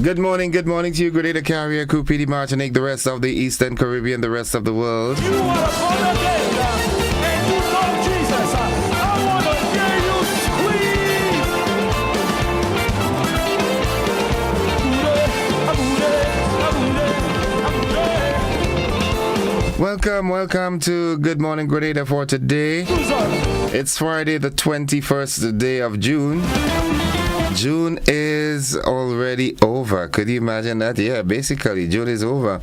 Good morning to you, Grenada Carrier, Cupidi, Martinique, the rest of the Eastern Caribbean, the rest of the world. You are born again, and you know Jesus. I want to hear you scream. Welcome to Good Morning Grenada for today. It's Friday, the 21st day of June. June is already over. Could you imagine that? Yeah, basically, June is over.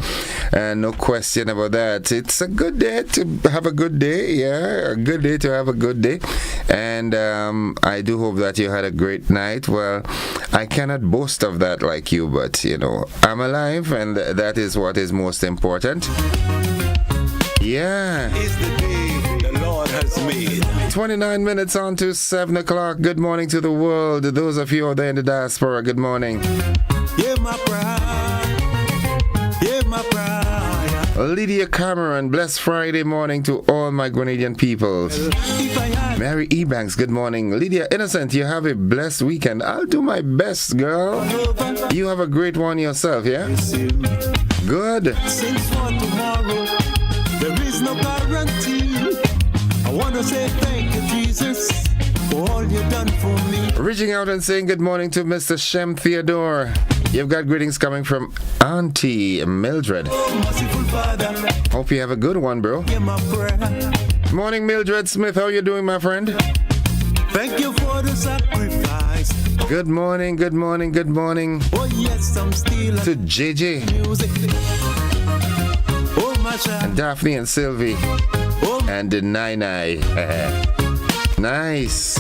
And no question about that. It's a good day to have a good day. Yeah, a good day to have a good day. And I do hope that you had a great night. Well, I cannot boast of that like you, but, you know, I'm alive, and that is what is most important. Yeah. It's the day the Lord has made. 29 minutes on to 7 o'clock. Good morning to the world. Those of you out there in the diaspora, good morning. Yeah, my pride. Yeah, my pride. Lydia Cameron, blessed Friday morning to all my Grenadian peoples. Mary Ebanks, good morning. Lydia Innocent, you have a blessed weekend. I'll do my best, girl. You have a great one yourself, yeah? Good. Since for tomorrow, there is no guarantee. I want to say thank you, Jesus, for all you've done for me. Reaching out and saying good morning to Mr. Shem Theodore. You've got greetings coming from Auntie Mildred. Oh, merciful Father. Hope you have a good one, bro. Hear my prayer. Morning, Mildred Smith. How you doing, my friend? Thank you for the sacrifice. Good morning. Oh, yes, I'm still To JJ. music. Oh, my child. And Daphne and Sylvie. Oh, And the Nai. Nice.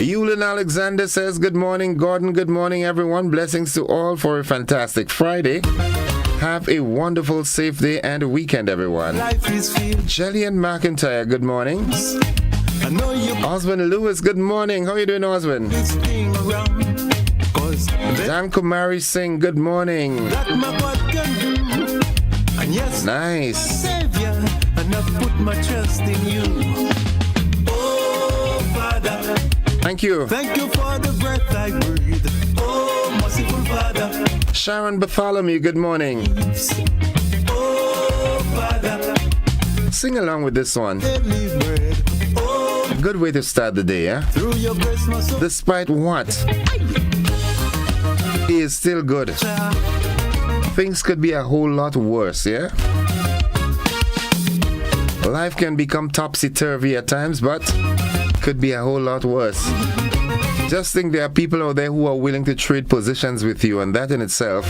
Yulin Alexander says, good morning, Gordon. Good morning, everyone. Blessings to all for a fantastic Friday. Have a wonderful, safe day and a weekend, everyone. life is filled. Jillian McIntyre, good morning. I know you Oswin Lewis, good morning. How you doing, Oswin? this thing around. Cause Dan Kumari Singh, good morning. that my God can do. And yes, Nice. Savior, and I put my trust in you. Oh, Father, Thank you. thank you for the breath I breathe. Oh, merciful Father. Sharon Bartholomew, good morning. Oh, Father, Sing along with this one. daily bread. Oh, Good way to start the day, yeah? through your grace, my soul. Despite what? He is still good. Things could be a whole lot worse, yeah? Life can become topsy-turvy at times, but could be a whole lot worse. Just think there are people out there who are willing to trade positions with you, and that in itself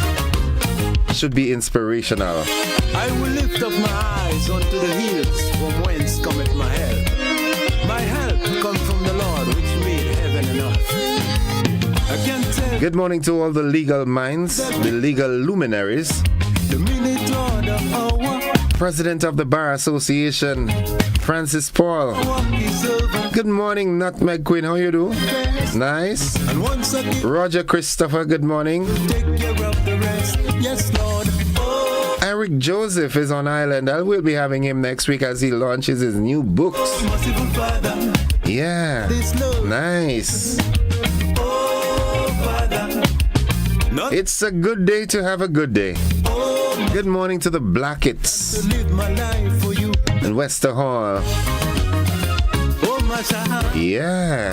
should be inspirational. I will lift up my eyes unto the hills, from whence cometh my help. My help comes from the Lord, which made heaven and earth. I can tell Good morning to all the legal minds, the legal luminaries. the minute or the hour. President of the Bar Association, Francis Paul. Walk is over. Good morning, Nutmeg Queen. How you do? Nice. And once again, Roger Christopher, good morning. take care of the rest. Yes, Lord. Oh, Eric Joseph is on island. I will be having him next week as he launches his new books. merciful Father, Yeah. this love. Nice. Oh, Father. Not It's a good day to have a good day. Good morning to the Blackets to live my life for you. in Wester Hall. Oh, my child. Yeah.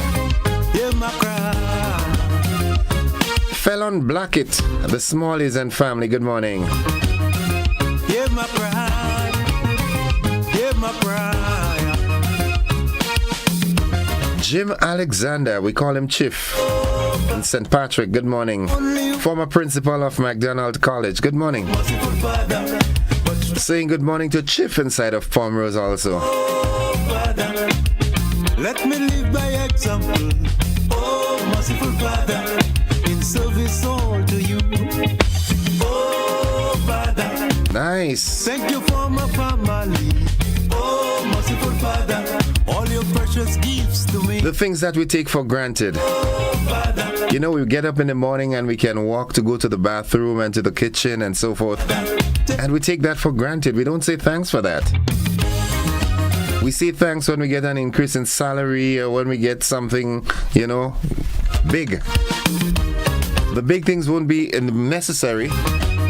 Hear my cry. Felon Blackett, the Smallies and family, good morning. Hear my pride. Hear my prayer. Jim Alexander, we call him Chief. In St. Patrick, good morning. Former principal of McDonald College, good morning. Merciful Father. But Saying good morning to Chief inside of Pomrose also. oh, Father, let me live by example. Oh, merciful Father, in service all to you. Oh, Father, Nice. thank you for my family. Oh, merciful Father, all your precious gifts to me. The things that we take for granted. You know, we get up in the morning and we can walk to go to the bathroom and to the kitchen and so forth. And we take that for granted. We don't say thanks for that. We say thanks when we get an increase in salary or when we get something, you know, big. The big things won't be necessary.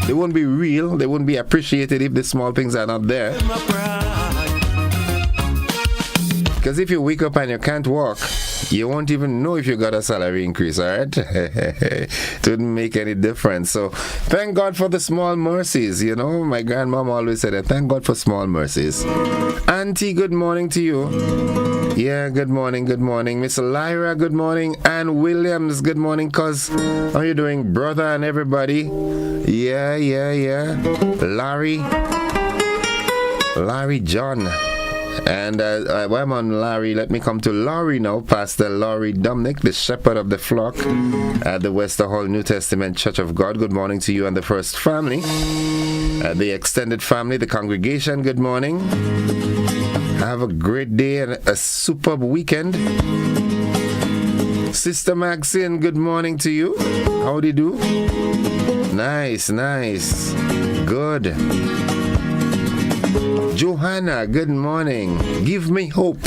They won't be real. They won't be appreciated if the small things are not there. Because if you wake up and you can't walk, you won't even know if you got a salary increase, all right? It wouldn't make any difference. So thank God for the small mercies. You know, my grandmom always said that. Thank God for small mercies. Auntie, good morning to you. Yeah, good morning, good morning. Miss Lyra, good morning. Ann Williams, good morning, cuz. How you doing, brother and everybody? Yeah. Larry John. And while I'm on Larry, let me come to Laurie now. Pastor Laurie Dominic, the shepherd of the flock at the Wester Hall New Testament Church of God. Good morning to you and the first family. The extended family, the congregation, good morning. Have a great day and a superb weekend. Sister Maxine, good morning to you. How do you do? Nice. Good. Johanna, good morning. Give me hope.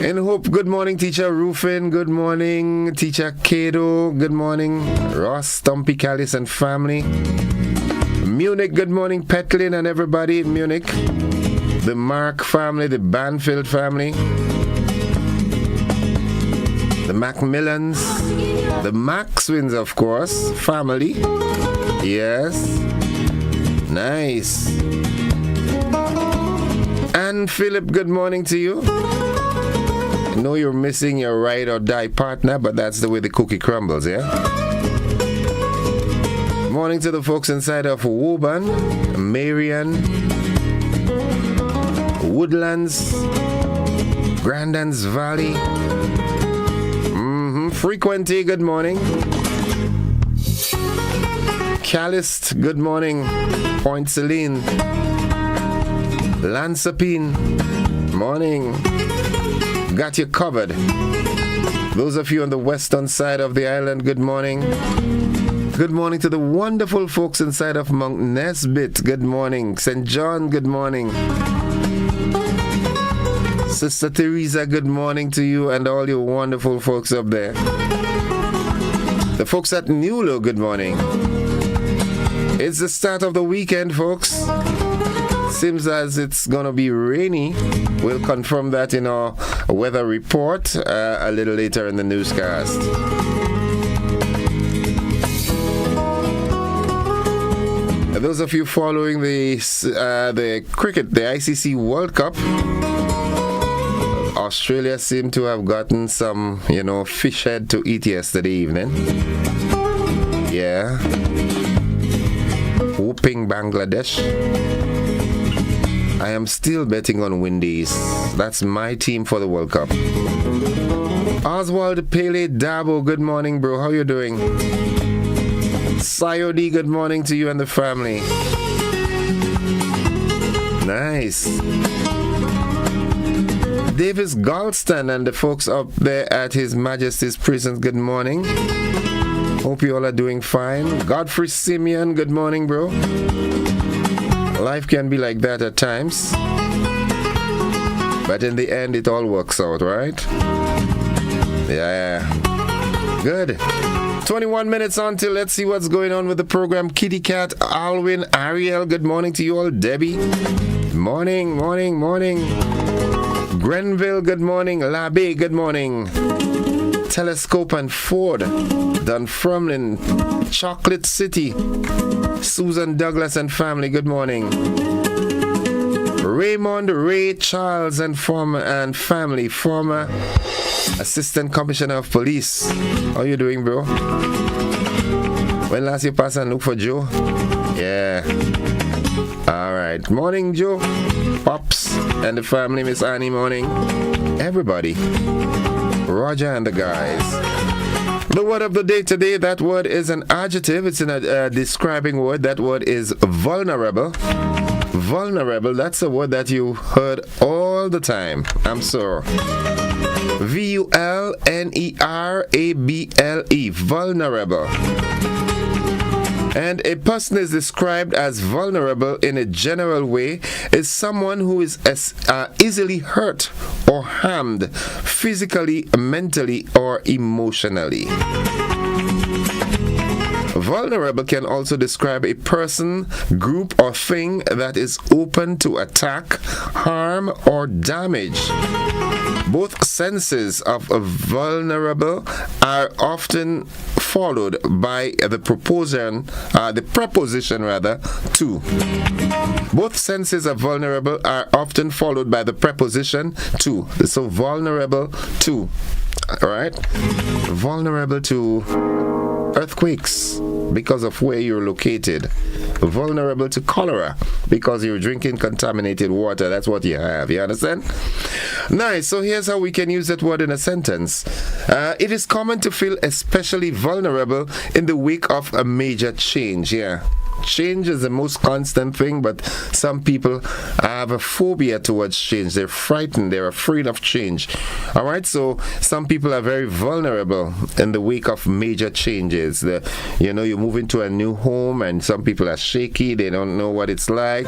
In hope, good morning, Teacher Rufin. Good morning, Teacher Cato. Good morning, Ross, Stumpy, Callis, and family. Munich, good morning, Petlin and everybody in Munich. The Mark family, the Banfield family. The Macmillans. The Maxwins, of course. Family. Yes. Nice. And Philip, good morning to you. I know you're missing your ride or die partner, but that's the way the cookie crumbles, yeah? Morning to the folks inside of Woburn, Marion, Woodlands, Grandans Valley. Frequenty, good morning. Callist, good morning. Point Celine. Lansapine, morning. Got you covered. Those of you on the western side of the island, good morning. Good morning to the wonderful folks inside of Mount Nesbitt. Good morning. St. John, good morning. Sister Teresa, good morning to you and all your wonderful folks up there. The folks at Newlo, good morning. It's the start of the weekend, folks. Seems as it's gonna be rainy. We'll confirm that in our weather report a little later in the newscast. Those of you following the cricket, the ICC World Cup, Australia seemed to have gotten some, fish head to eat yesterday evening. Yeah. Whooping Bangladesh. I am still betting on Windies. That's my team for the World Cup. Oswald Pele Dabo, good morning, bro. How you doing? Sayodi, good morning to you and the family. Nice. Davis Galston and the folks up there at His Majesty's Prisons, good morning. Hope you all are doing fine. Godfrey Simeon, good morning, bro. Life can be like that at times, but in the end it all works out, right? Yeah. Good. 21 minutes until. Let's see what's going on with the program. Kitty Cat, Alwyn, Ariel, good morning to you all. Debbie, morning. Grenville, good morning. Labbe, good morning. Telescope and Ford, Dunfermline, Chocolate City, Susan Douglas and family, good morning. Raymond Ray Charles and family, former Assistant Commissioner of Police. How you doing, bro? When last you pass and look for Joe? Yeah. Alright. Morning, Joe. Pops and the family, Miss Annie, morning. Everybody. Roger and the guys. The word of the day today, that word is an adjective. It's a describing word. That word is vulnerable. Vulnerable, that's a word that you heard all the time. I'm sure. vulnerable. Vulnerable. And a person is described as vulnerable in a general way is someone who is easily hurt or harmed physically, mentally, or emotionally. Vulnerable can also describe a person, group, or thing that is open to attack, harm, or damage. Both senses of vulnerable are often followed by the preposition to. Both senses of vulnerable are often followed by the preposition to. So vulnerable to. All right? Vulnerable to earthquakes because of where you're located. Vulnerable to cholera because you're drinking contaminated water. That's what you have. You understand? Nice. So here's how we can use that word in a sentence. It is common to feel especially vulnerable in the wake of a major change. Yeah. Change is the most constant thing, but some people have a phobia towards change. They're frightened. They're afraid of change. All right, so some people are very vulnerable in the wake of major changes. You move into a new home, and some people are shaky. They don't know what it's like.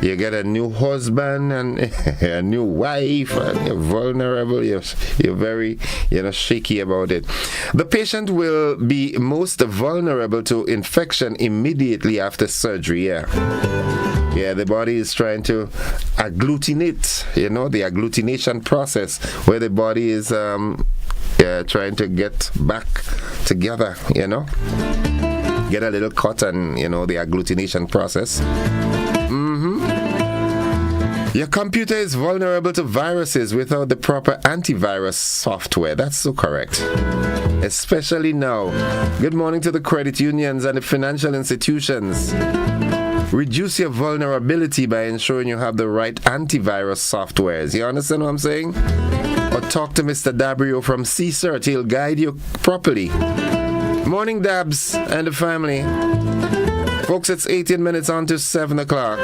You get a new husband and a new wife, and you're vulnerable. You're very, shaky about it. The patient will be most vulnerable to infection immediately after surgery. Yeah, the body is trying to agglutinate, the agglutination process where the body is trying to get back together, get a little cut and, the agglutination process. Your computer is vulnerable to viruses without the proper antivirus software. That's so correct. Especially now. Good morning to the credit unions and the financial institutions. Reduce your vulnerability by ensuring you have the right antivirus softwares. You understand what I'm saying? Or talk to Mr. Dabrio from CSERT. He'll guide you properly. Morning, Dabs and the family. Folks, it's 18 minutes on to 7 o'clock.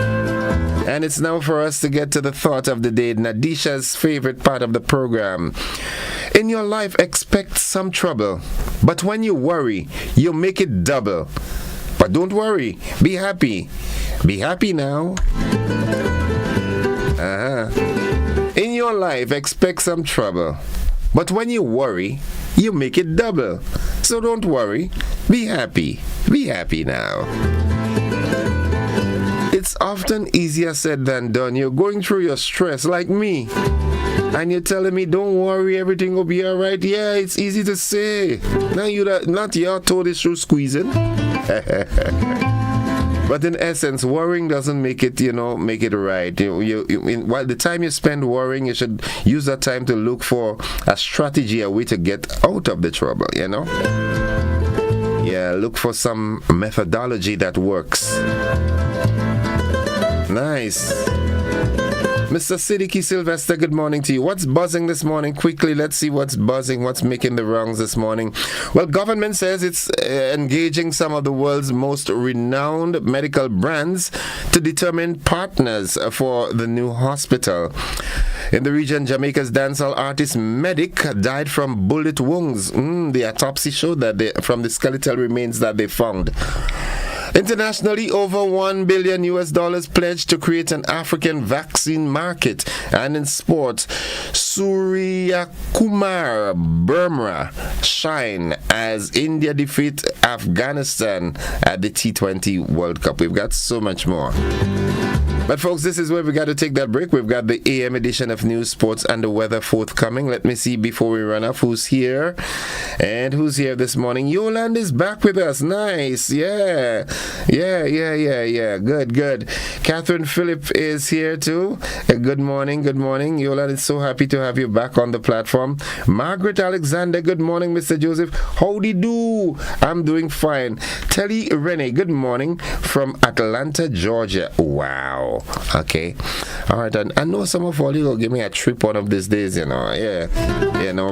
And it's now for us to get to the thought of the day, Nadisha's favorite part of the program. In your life, expect some trouble. But when you worry, you make it double. But don't worry. Be happy. Be happy now. In your life, expect some trouble. But when you worry, you make it double. So don't worry. Be happy. Be happy now. It's often easier said than done. You're going through your stress like me. And you're telling me, don't worry, everything will be alright. Yeah, it's easy to say. Now not your toe is through squeezing. But in essence, worrying doesn't make it, make it right. While the time you spend worrying, you should use that time to look for a strategy, a way to get out of the trouble, Yeah, look for some methodology that works. Nice. Mr. Siddiqui Sylvester, good morning to you. What's buzzing this morning? Quickly, let's see what's buzzing, what's making the rounds this morning. Well, government says it's engaging some of the world's most renowned medical brands to determine partners for the new hospital. In the region, Jamaica's dancehall artist Medic died from bullet wounds. The autopsy showed that from the skeletal remains that they found. Internationally, over $1 billion pledged to create an African vaccine market. And in sports, Surya Kumar Burma shine as India defeat Afghanistan at the T20 World Cup. We've got so much more. But folks, this is where we got to take that break. We've got the AM edition of News, Sports, and the Weather forthcoming. Let me see before we run off who's here. And who's here this morning? Yolande is back with us. Nice. Yeah. Good. Catherine Phillip is here too. Good morning. Yolande is so happy to have you back on the platform. Margaret Alexander, good morning, Mr. Joseph. Howdy do? I'm doing fine. Telly Renee, good morning from Atlanta, Georgia. Wow. Okay. All right. I know some of all you will give me a trip one of these days, Yeah.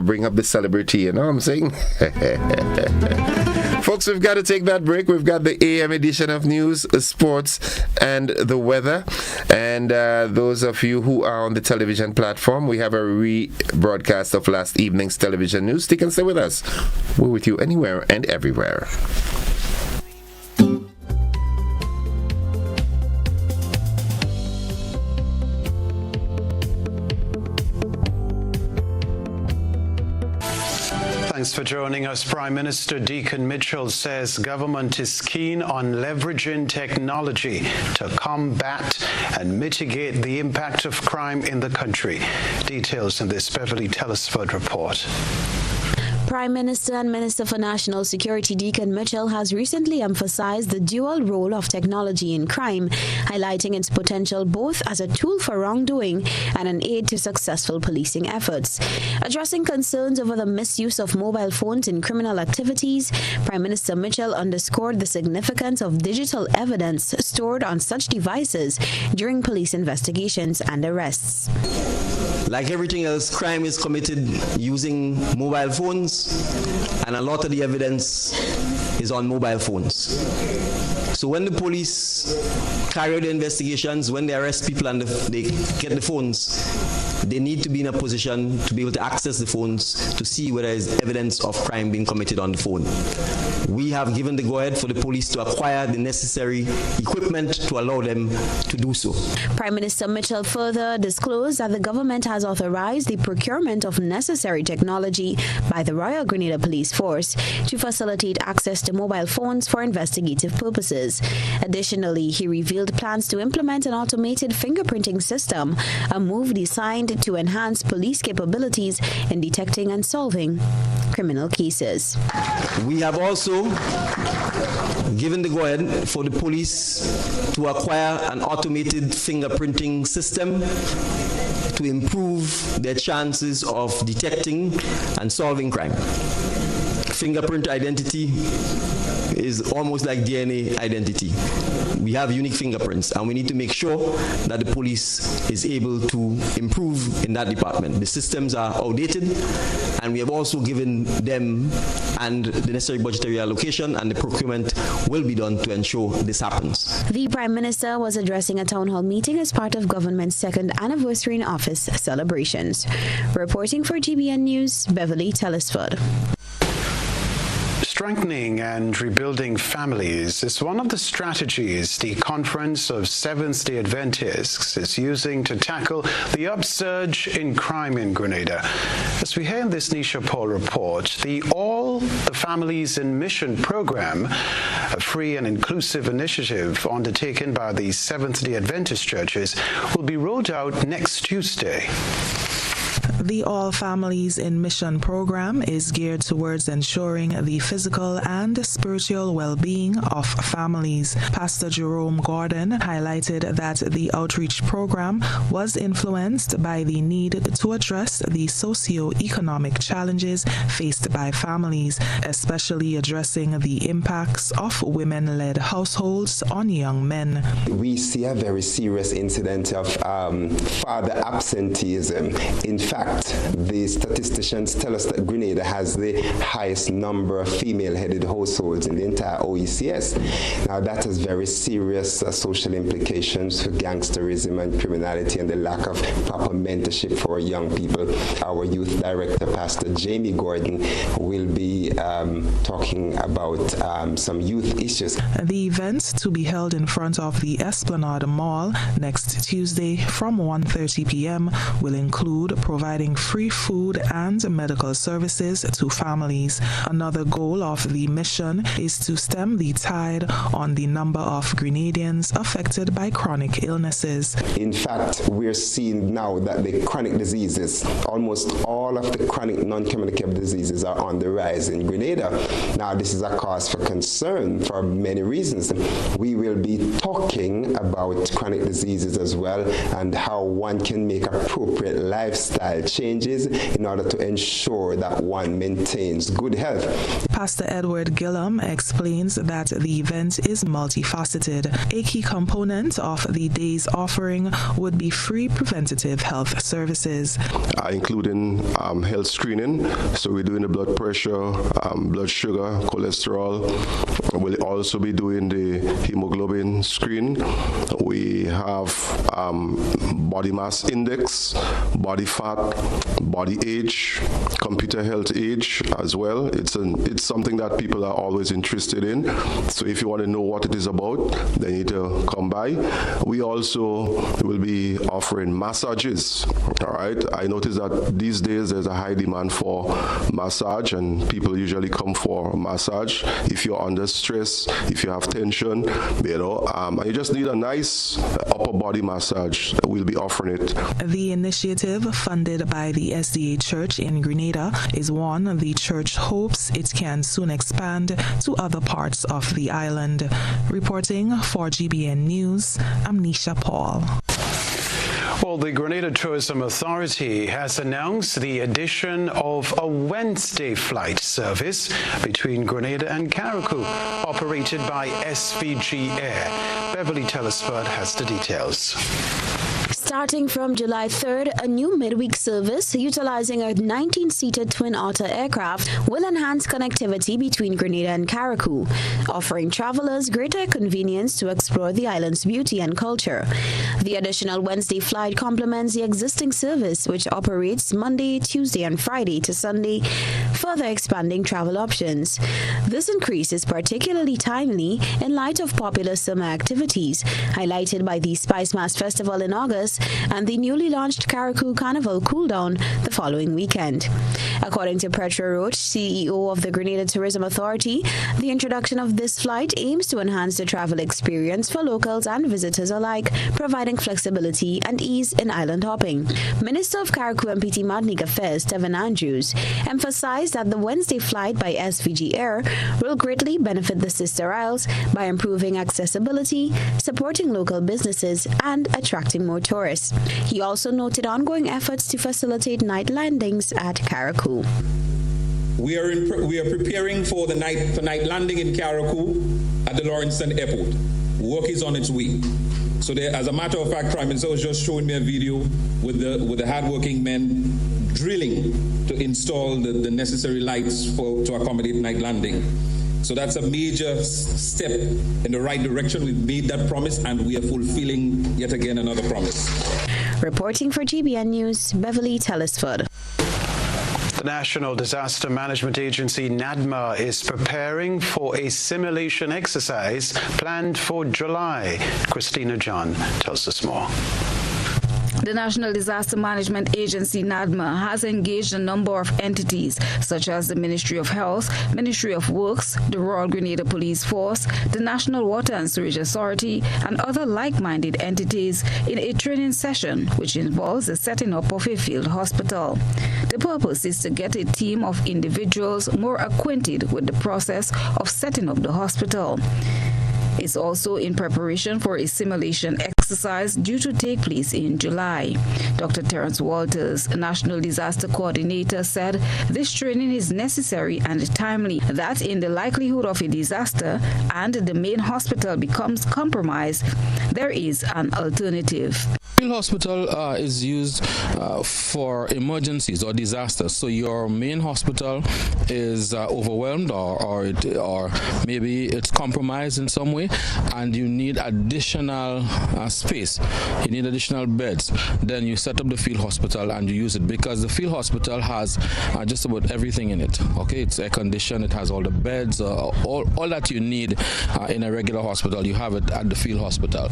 Bring up the celebrity, you know what I'm saying? Folks, we've got to take that break. We've got the AM edition of News, Sports, and the Weather. And those of you who are on the television platform, we have a rebroadcast of last evening's television news. Stick and stay with us. We're with you anywhere and everywhere. Thanks for joining us. Prime Minister Deacon Mitchell says government is keen on leveraging technology to combat and mitigate the impact of crime in the country. Details in this Beverly Telesford report. Prime Minister and Minister for National Security Deacon Mitchell has recently emphasized the dual role of technology in crime, highlighting its potential both as a tool for wrongdoing and an aid to successful policing efforts. Addressing concerns over the misuse of mobile phones in criminal activities, Prime Minister Mitchell underscored the significance of digital evidence stored on such devices during police investigations and arrests. Like everything else, crime is committed using mobile phones, and a lot of the evidence is on mobile phones. So when the police carry out the investigations, when they arrest people and they get the phones, they need to be in a position to be able to access the phones to see whether there is evidence of crime being committed on the phone. We have given the go-ahead for the police to acquire the necessary equipment to allow them to do so. Prime Minister Mitchell further disclosed that the government has authorized the procurement of necessary technology by the Royal Grenada Police Force to facilitate access to mobile phones for investigative purposes. Additionally, he revealed plans to implement an automated fingerprinting system, a move designed to enhance police capabilities in detecting and solving criminal cases. We have also given the go-ahead for the police to acquire an automated fingerprinting system to improve their chances of detecting and solving crime. Fingerprint identity is almost like DNA identity. We have unique fingerprints, and we need to make sure that the police is able to improve in that department. The systems are outdated, and we have also given them and the necessary budgetary allocation, and the procurement will be done to ensure this happens. The Prime Minister was addressing a town hall meeting as part of government's second anniversary in office celebrations. Reporting for GBN News, Beverly Telesford. Strengthening and rebuilding families is one of the strategies the Conference of Seventh-day Adventists is using to tackle the upsurge in crime in Grenada. As we hear in this Nisha Paul report, the All the Families in Mission program, a free and inclusive initiative undertaken by the Seventh-day Adventist churches, will be rolled out next Tuesday. The All Families in Mission program is geared towards ensuring the physical and spiritual well-being of families. Pastor Jerome Gordon highlighted that the outreach program was influenced by the need to address the socio-economic challenges faced by families, especially addressing the impacts of women-led households on young men. We see a very serious incident of father absenteeism. In fact, the statisticians tell us that Grenada has the highest number of female-headed households in the entire OECS. Now, that has very serious social implications for gangsterism and criminality and the lack of proper mentorship for young people. Our youth director, Pastor Jamie Gordon, will be talking about some youth issues. The event, to be held in front of the Esplanade Mall next Tuesday from 1:30 p.m., will include providing free food and medical services to families. Another goal of the mission is to stem the tide on the number of Grenadians affected by chronic illnesses. In fact, we're seeing now that the chronic diseases, almost all of the chronic non-communicable diseases are on the rise in Grenada. Now, this is a cause for concern for many reasons. We will be talking about chronic diseases as well and how one can make appropriate lifestyle changes in order to ensure that one maintains good health. Pastor Edward Gillum explains that the event is multifaceted. A key component of the day's offering would be free preventative health services, including health screening. So we're doing the blood pressure, blood sugar, cholesterol. We'll also be doing the hemoglobin screen. We have body mass index, body fat, body age, computer health age as well. It's something that people are always interested in. So if you want to know what it is about, then you need to come by. We also will be offering massages. All right. I noticed that these days there's a high demand for massage, and people usually come for massage. If you're under stress, if you have tension, and you just need a nice upper body massage, we'll be offering it. The initiative, funded by the SDA Church in Grenada, is one the church hopes it can soon expand to other parts of the island. Reporting for GBN News, I'm Nisha Paul. Well, the Grenada Tourism Authority has announced the addition of a Wednesday flight service between Grenada and Carriacou, operated by SVG Air. Beverly Telesford has the details. Starting from July 3rd, a new midweek service utilizing a 19-seated Twin Otter aircraft will enhance connectivity between Grenada and Carriacou, offering travelers greater convenience to explore the island's beauty and culture. The additional Wednesday flight complements the existing service, which operates Monday, Tuesday, and Friday to Sunday, further expanding travel options. This increase is particularly timely in light of popular summer activities, highlighted by the Spice Mass Festival in August and the newly launched Carriacou Carnival cooldown the following weekend. According to Petra Roach, CEO of the Grenada Tourism Authority, the introduction of this flight aims to enhance the travel experience for locals and visitors alike, providing flexibility and ease in island hopping. Minister of Carriacou and PT Martinique Affairs, Tevin Andrews, emphasized that the Wednesday flight by SVG Air will greatly benefit the sister isles by improving accessibility, supporting local businesses, and attracting more tourists. He also noted ongoing efforts to facilitate night landings at Carriacou. We are preparing for night landing in Carriacou at the Lawrencetown Airport. Work is on its way. So there, as a matter of fact, Prime Minister was just showing me a video with the hardworking men drilling to install the necessary lights to accommodate night landing. So that's a major step in the right direction. We've made that promise, and we are fulfilling yet again another promise. Reporting for GBN News, Beverly Telesford. The National Disaster Management Agency, NADMA, is preparing for a simulation exercise planned for July. Christina John tells us more. The National Disaster Management Agency, NADMA, has engaged a number of entities such as the Ministry of Health, Ministry of Works, the Royal Grenada Police Force, the National Water and Sewage Authority, and other like-minded entities in a training session which involves the setting up of a field hospital. The purpose is to get a team of individuals more acquainted with the process of setting up the hospital. It's also in preparation for a simulation exercise due to take place in July. Dr. Terence Walters, National Disaster Coordinator, said this training is necessary and timely, that in the likelihood of a disaster and the main hospital becomes compromised, there is an alternative. Field hospital is used for emergencies or disasters. So your main hospital is overwhelmed or maybe it's compromised in some way, and you need additional space. You need additional beds. Then you set up the field hospital and you use it, because the field hospital has just about everything in it. Okay, it's air conditioned. It has all the beds, all that you need in a regular hospital. You have it at the field hospital.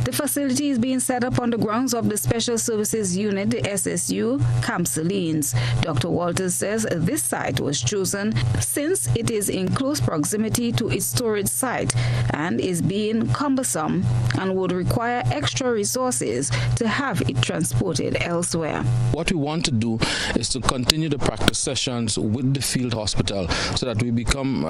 The facility is being set up on the grounds of the Special Services Unit, the SSU, Camp Salines. Dr. Walters says this site was chosen since it is in close proximity to its storage site and is being cumbersome and would require extra resources to have it transported elsewhere. What we want to do is to continue the practice sessions with the field hospital so that we become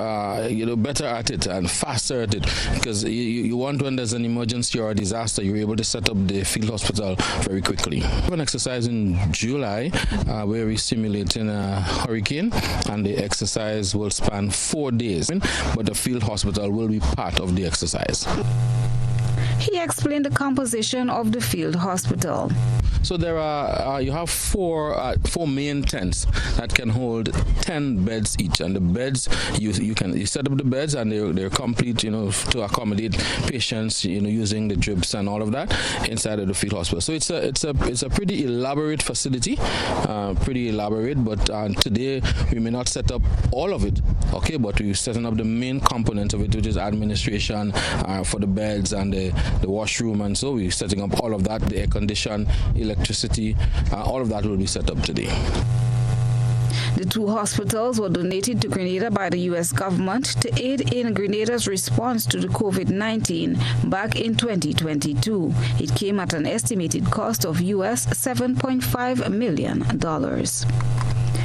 better at it and faster at it, because you want, when there's an emergency or a disaster, you're able to set up the field hospital very quickly. We have an exercise in July where we're simulating a hurricane, and the exercise will span 4 days, but the field hospital will be part of the exercise. He explained the composition of the field hospital. So there are you have four main tents that can hold 10 beds each, and the beds you set up the beds and they're complete, to accommodate patients, using the drips and all of that inside of the field hospital. So it's a pretty elaborate facility, but today we may not set up all of it, okay, but we're setting up the main component of it, which is administration for the beds and the washroom, and so we're setting up all of that, the air condition, electricity, all of that will be set up today. The two hospitals were donated to Grenada by the U.S. government to aid in Grenada's response to the COVID-19 back in 2022. It came at an estimated cost of US $7.5 million.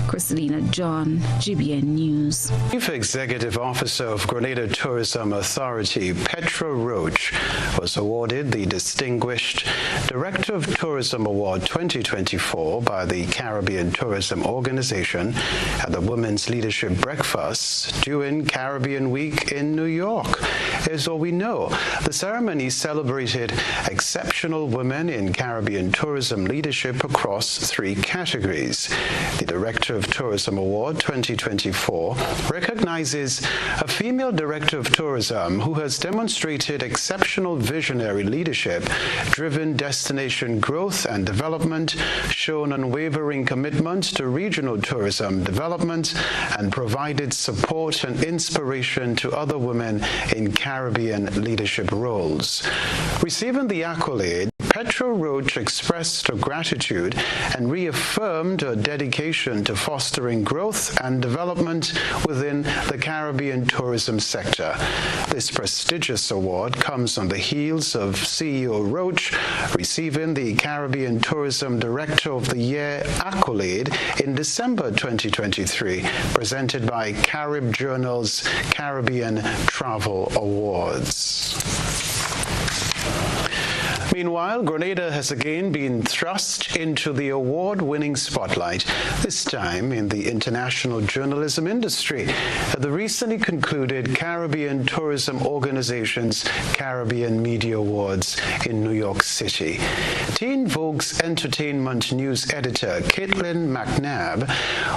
Christelina John, GBN News. Chief Executive Officer of Grenada Tourism Authority, Petra Roach, was awarded the Distinguished Director of Tourism Award 2024 by the Caribbean Tourism Organization at the Women's Leadership Breakfast during Caribbean Week in New York. Here's all we know. The ceremony celebrated exceptional women in Caribbean tourism leadership across 3 categories. The Director of Tourism Award 2024 recognizes a female director of tourism who has demonstrated exceptional visionary leadership, driven destination growth and development, shown unwavering commitment to regional tourism development, and provided support and inspiration to other women in Caribbean leadership roles. Receiving the accolade, Petra Roach expressed her gratitude and reaffirmed her dedication to fostering growth and development within the Caribbean tourism sector. This prestigious award comes on the heels of CEO Roach receiving the Caribbean Tourism Director of the Year accolade in December 2023, presented by Carib Journal's Caribbean Travel Awards. Meanwhile, Grenada has again been thrust into the award-winning spotlight, this time in the international journalism industry, at the recently concluded Caribbean Tourism Organization's Caribbean Media Awards in New York City. Teen Vogue's entertainment news editor, Caitlin McNabb,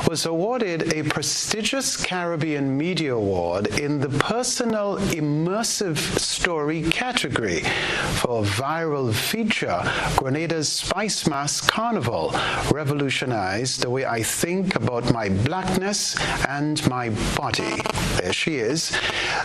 was awarded a prestigious Caribbean Media Award in the Personal Immersive Story category for viral feature. Grenada's Spice Mask Carnival revolutionized the way I think about my blackness and my body. There she is.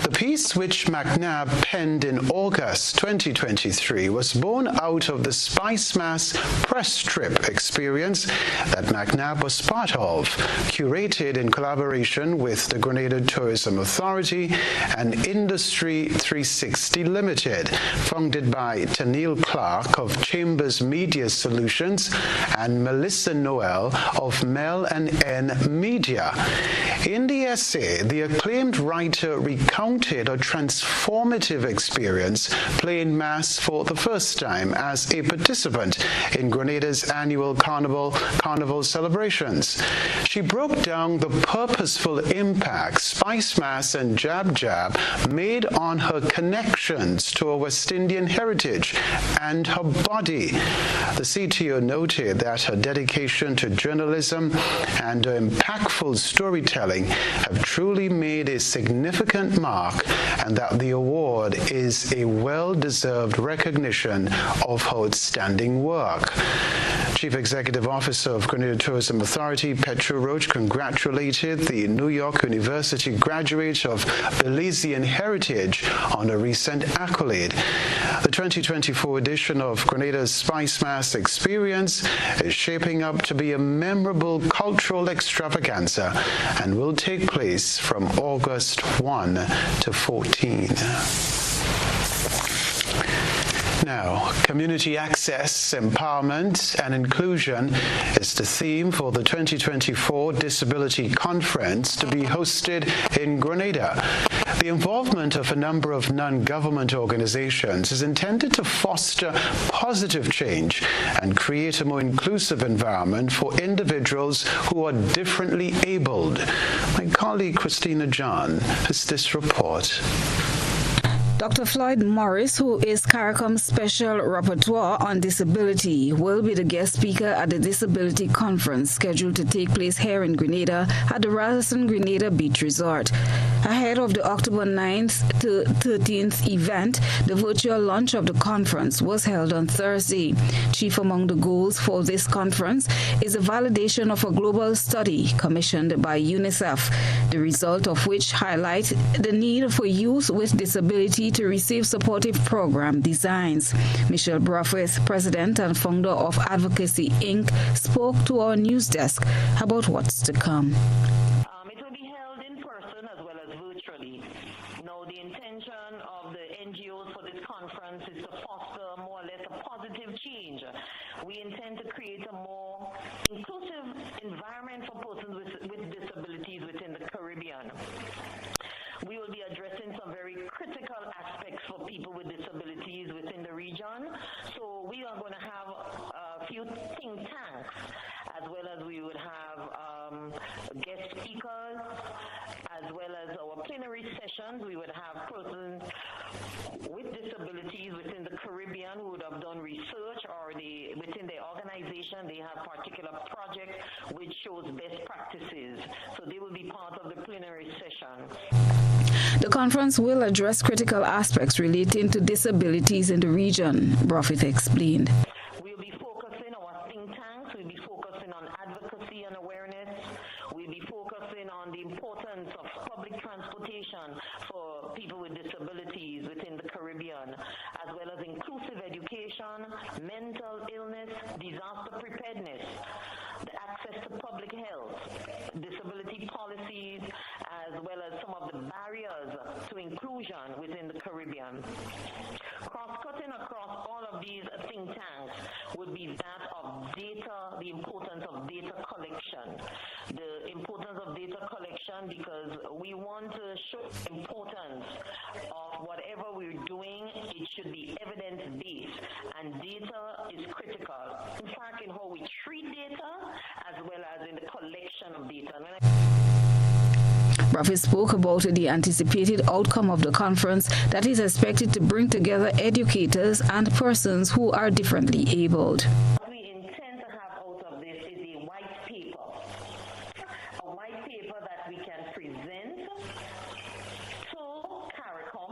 The piece, which McNabb penned in August 2023, was born out of the Spice Mask press trip experience that McNabb was part of, curated in collaboration with the Grenada Tourism Authority and Industry 360 Limited, funded by Tennille Clark of Chambers Media Solutions and Melissa Noel of Mel & N Media. In the essay, the acclaimed writer recounted a transformative experience playing mass for the first time as a participant in Grenada's annual Carnival celebrations. She broke down the purposeful impact Spice Mass and Jab Jab made on her connections to a West Indian heritage and her body. The CTO noted that her dedication to journalism and her impactful storytelling have truly made a significant mark, and that the award is a well-deserved recognition of her outstanding work. Chief Executive Officer of Grenada Tourism Authority, Petra Roach, congratulated the New York University graduate of Belizean heritage on a recent accolade. The 2024 edition of Grenada's Spice Mass Experience is shaping up to be a memorable cultural extravaganza and will take place from August 1 to 14. Now, community access, empowerment, and inclusion is the theme for the 2024 Disability Conference to be hosted in Grenada. The involvement of a number of non-government organizations is intended to foster positive change and create a more inclusive environment for individuals who are differently abled. My colleague Christelina John has this report. Dr. Floyd Morris, who is CARICOM's Special Rapporteur on Disability, will be the guest speaker at the Disability Conference scheduled to take place here in Grenada at the Radisson Grenada Beach Resort. Ahead of the October 9th to 13th event, the virtual launch of the conference was held on Thursday. Chief among the goals for this conference is a validation of a global study commissioned by UNICEF, the result of which highlights the need for youth with disability to receive supportive program designs. Michelle Bruffith, president and founder of Advocacy Inc., spoke to our news desk about what's to come. It will be held in person as well as virtually. Now, the intention of the NGOs for this conference is to foster more or less a positive change. We intend to create a more inclusive environment for persons with disabilities within the Caribbean. We will be addressing some very critical aspects for people with disabilities within the region. So we are going to have a few think tanks, as well as we would have guest speakers, as well as our plenary sessions. We would have persons with disabilities within the Caribbean who would have done research, or within their organization they have particular projects which shows best practices. So they will be part of the plenary session. The conference will address critical aspects relating to disabilities in the region, Bruffith explained. We'll be focusing our think tanks, we'll be focusing on advocacy and awareness, we'll be focusing on the importance of public transportation for people with disabilities within the Caribbean, as well as inclusive education, mental illness, disaster preparedness, the access to public health, disability policies, as well as some of the barriers to inclusion within the Caribbean. Cross-cutting across all of these think tanks would be that of data, the importance of data collection. The importance of data collection because we want to show the importance of whatever we're doing, it should be evidence-based, and data is critical. In fact, in how we treat data, as well as in the collection of data. Bruffett spoke about the anticipated outcome of the conference that is expected to bring together educators and persons who are differently abled. What we intend to have out of this is a white paper that we can present to CARICOM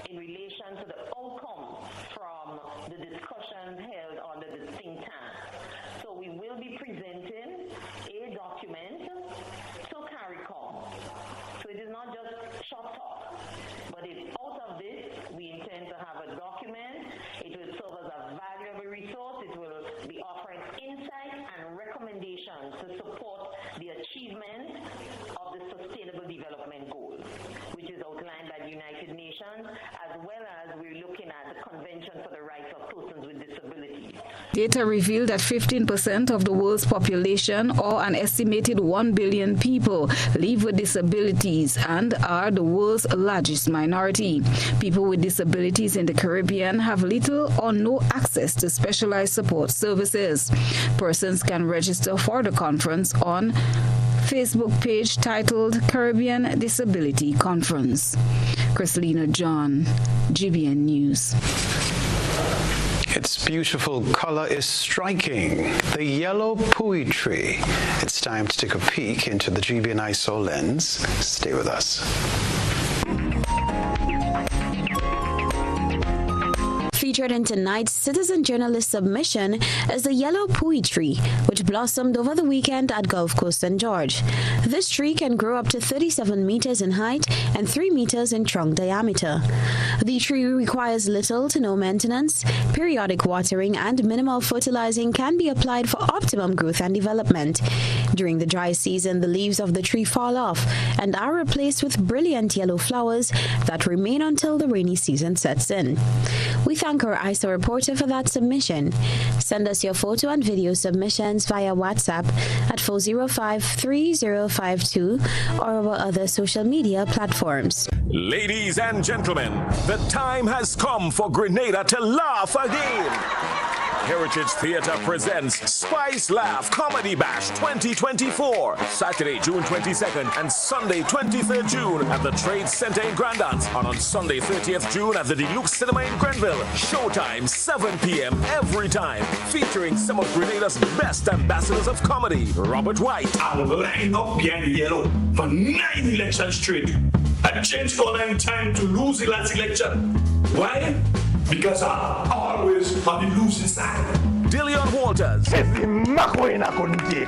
in relation to the outcome from the discussions held under the think tank. So we will be presenting a document to CARICOM. So it is not just short talk, but if out of this we intend to have a document, it will serve as a valuable resource. It will be offering insights and recommendations to support the achievement of the Sustainable Development Goals, which is outlined by the United Nations, as well as we're looking at the Convention for the Rights of Persons with Disabilities. Data revealed that 15% of the world's population, or an estimated 1 billion people, live with disabilities and are the world's largest minority. People with disabilities in the Caribbean have little or no access to specialized support services. Persons can register for the conference on Facebook page titled Caribbean Disability Conference. Christelina John, GBN News. Its beautiful color is striking, the yellow pui tree. It's time to take a peek into the GBNI Soul lens. Stay with us. Featured in tonight's Citizen Journalist submission is the yellow pui tree, which blossomed over the weekend at Gulf Coast St. George. This tree can grow up to 37 meters in height and 3 meters in trunk diameter. The tree requires little to no maintenance. Periodic watering and minimal fertilizing can be applied for optimum growth and development. During the dry season, the leaves of the tree fall off and are replaced with brilliant yellow flowers that remain until the rainy season sets in. We thank our ISA reporter for that submission. Send us your photo and video submissions via WhatsApp at 405-3052 or our other social media platforms. Ladies and gentlemen, the time has come for Grenada to laugh again. Heritage Theatre presents Spice Laugh Comedy Bash 2024, Saturday, June 22nd and Sunday, 23rd June at the Trade Center in Grandance, and on Sunday, 30th June at the Deluxe Cinema in Grenville. Showtime, 7 p.m. every time, featuring some of Grenada's best ambassadors of comedy. Robert White. I'll line up behind the yellow for 9 elections straight. I changed for 9 times to lose the last election. Why? Because I'm always on the losing side. Dillion Walters. Every McQueen I couldn't take.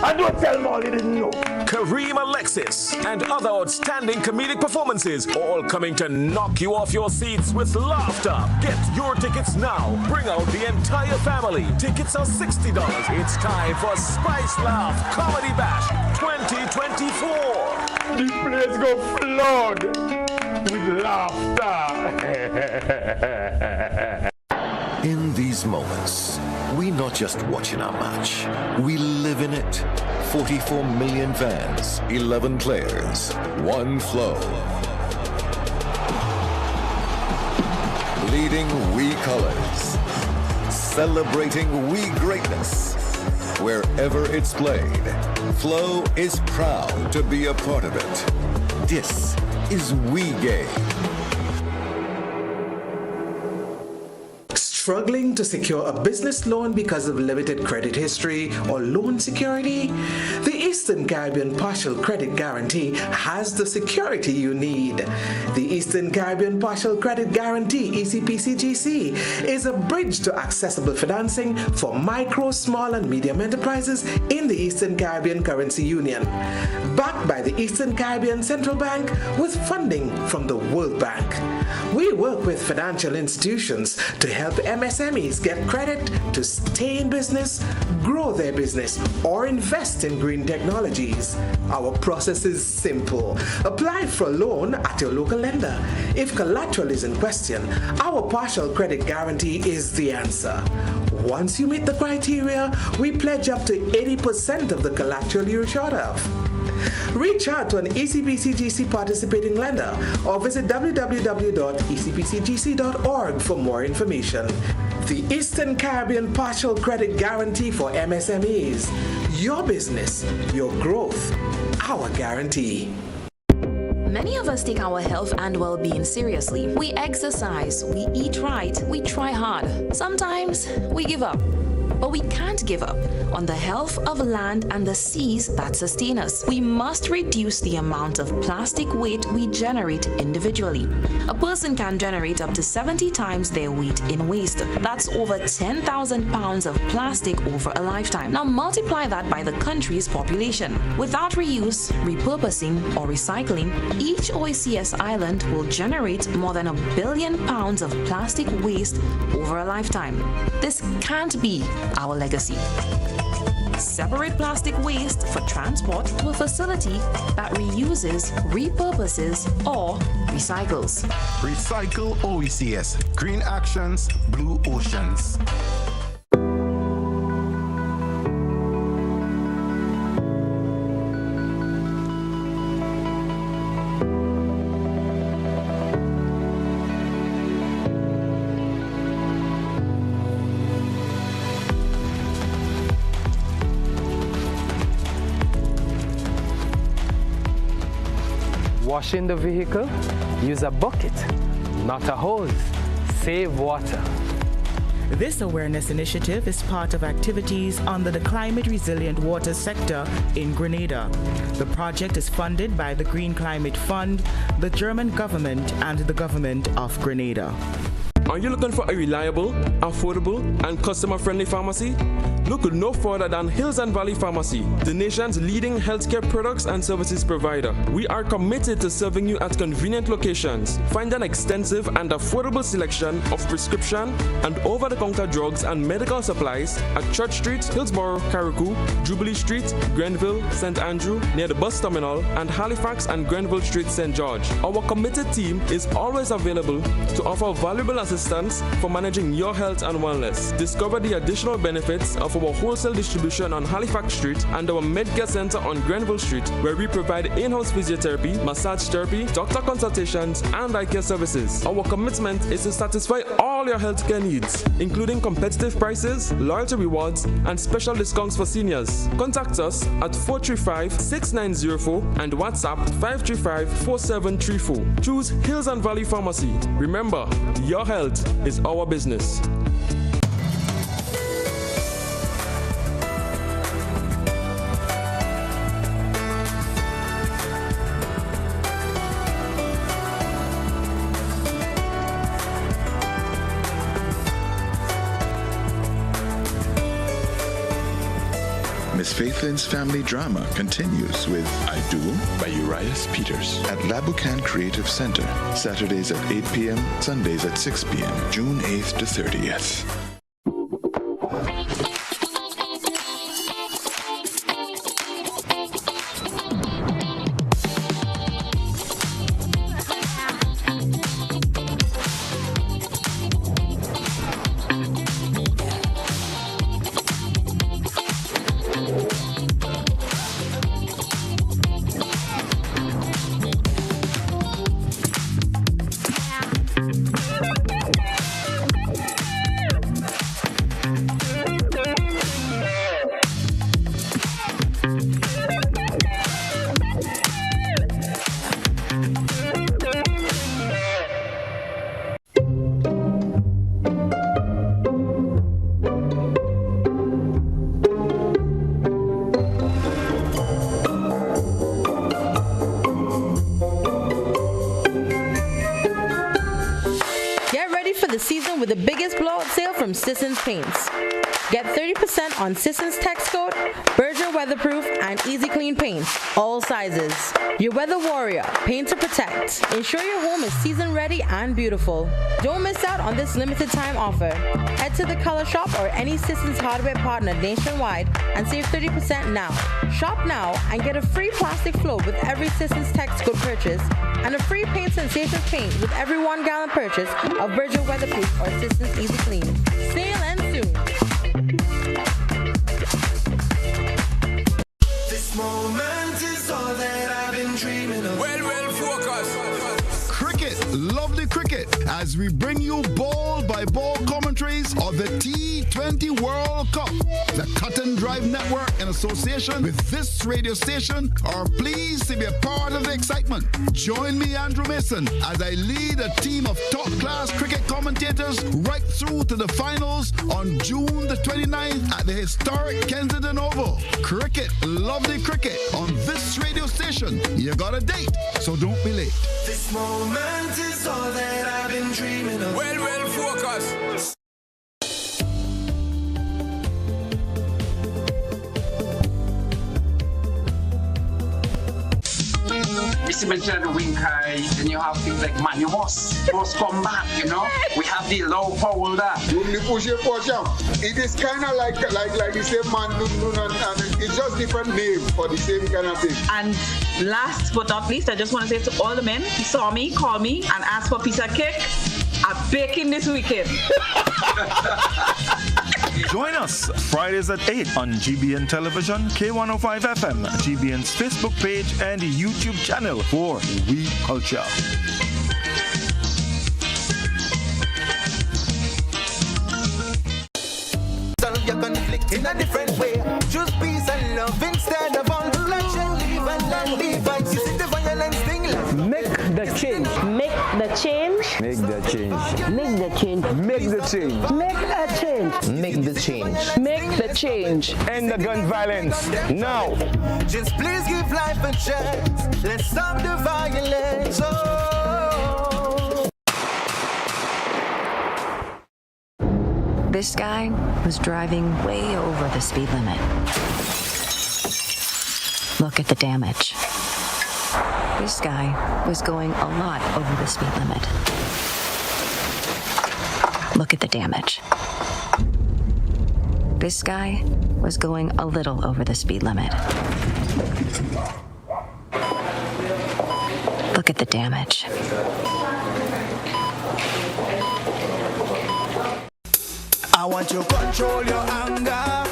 I don't tell Molly didn't know. Kareem Alexis and other outstanding comedic performances, all coming to knock you off your seats with laughter. Get your tickets now. Bring out the entire family. Tickets are $60. It's time for Spice Laugh Comedy Bash 2024. The place go flood with laughter. In these moments, we not just watch in our match, we live in it. 44 million fans, 11 players, one flow. Leading we colors, celebrating we greatness. Wherever it's played, Flow is proud to be a part of it. This is We Game. Struggling to secure a business loan because of limited credit history or loan security? The Eastern Caribbean Partial Credit Guarantee has the security you need. The Eastern Caribbean Partial Credit Guarantee, ECPCGC, is a bridge to accessible financing for micro, small, and medium enterprises in the Eastern Caribbean Currency Union. Backed by the Eastern Caribbean Central Bank with funding from the World Bank. We work with financial institutions to help MSMEs get credit to stay in business, grow their business, or invest in green technologies. Our process is simple. Apply for a loan at your local lender. If collateral is in question, our partial credit guarantee is the answer. Once you meet the criteria, we pledge up to 80% of the collateral you're short of. Reach out to an ECPCGC participating lender or visit www.ecpcgc.org for more information. The Eastern Caribbean Partial Credit Guarantee for MSMEs. Your business, your growth, our guarantee. Many of us take our health and well-being seriously. We exercise, we eat right, we try hard. Sometimes we give up. But we can't give up on the health of land and the seas that sustain us. We must reduce the amount of plastic weight we generate individually. A person can generate up to 70 times their weight in waste. That's over 10,000 pounds of plastic over a lifetime. Now multiply that by the country's population. Without reuse, repurposing, or recycling, each OACS island will generate more than 1 billion pounds of plastic waste over a lifetime. This can't be our legacy. Separate plastic waste for transport to a facility that reuses, repurposes, or recycles. Recycle OECS. Green actions, blue oceans. Washing the vehicle, use a bucket, not a hose. Save water. This awareness initiative is part of activities under the Climate Resilient Water sector in Grenada. The project is funded by the Green Climate Fund, the German government, and the government of Grenada. Are you looking for a reliable, affordable, and customer-friendly pharmacy? Look no further than Hills and Valley Pharmacy, the nation's leading healthcare products and services provider. We are committed to serving you at convenient locations. Find an extensive and affordable selection of prescription and over-the-counter drugs and medical supplies at Church Street, Hillsborough, Carriacou, Jubilee Street, Grenville, St. Andrew, near the bus terminal, and Halifax and Grenville Street, St. George. Our committed team is always available to offer valuable assistance for managing your health and wellness. Discover the additional benefits of of our wholesale distribution on Halifax Street and our Medcare Center on Grenville Street, where we provide in-house physiotherapy, massage therapy, doctor consultations, and eye care services. Our commitment is to satisfy all your healthcare needs, including competitive prices, loyalty rewards, and special discounts for seniors. Contact us at 435-6904 and WhatsApp 535-4734. Choose Hills and Valley Pharmacy. Remember, your health is our business. Miss Faithlin's family drama continues with I Do by Urias Peters at Labucan Creative Center, Saturdays at 8 p.m., Sundays at 6 p.m., June 8th to 30th. With the biggest blowout sale from Sisson's Paints. Get 30% on Sisson's Text Coat, Berger Weatherproof, and Easy Clean paints, all sizes. Your Weather Warrior, paint to protect. Ensure your home is season ready and beautiful. Don't miss out on this limited time offer. Head to the Color Shop or any Sisson's hardware partner nationwide and save 30% now. Shop now and get a free plastic float with every Sisson's Text Coat purchase and a free Paint Sensations paint with every 1 gallon purchase of Berger Weatherproof or Sisson's Easy Clean. Sale ends soon. This moment is all that I've been dreaming of. Well, focus. Cricket, lovely cricket, as we bring you ball-by-ball commentaries of the T20 World Cup. The Cut and Drive Network, in association with this radio station, are pleased to be a part of the excitement. Join me, Andrew Mason, as I lead a team of top-class cricket commentators right through to the finals on June the 29th at the historic Kensington Oval. Cricket, lovely cricket, on this radio station. You got a date, so don't be late. This moment is all that I've been dreaming of. Well, focus. Mr. mentioned the wing high, then you have things like man, you must come back, you know. We have the low power there. It is kind of like the same man, and it's just different name for the same kind of thing. And last but not least, I just want to say to all the men who saw me, call me, and ask for a piece of cake. I'm baking this weekend. Join us Fridays at 8 on GBN Television, K105 FM, GBN's Facebook page, and YouTube channel for We Culture. Solve your conflict in a different way. Choose peace and love instead of all bloodshed. Leave and leave and you see the violence thing. Make the change. Make the change. Make the change. Make the change. Make the change. Make a change. Make the change. Make the change. End the gun violence now. Just please give life a chance. Let's stop the violence. Oh. This guy was driving way over the speed limit. Look at the damage. This guy was going a lot over the speed limit. Look at the damage. This guy was going a little over the speed limit. Look at the damage. I want you to control your anger.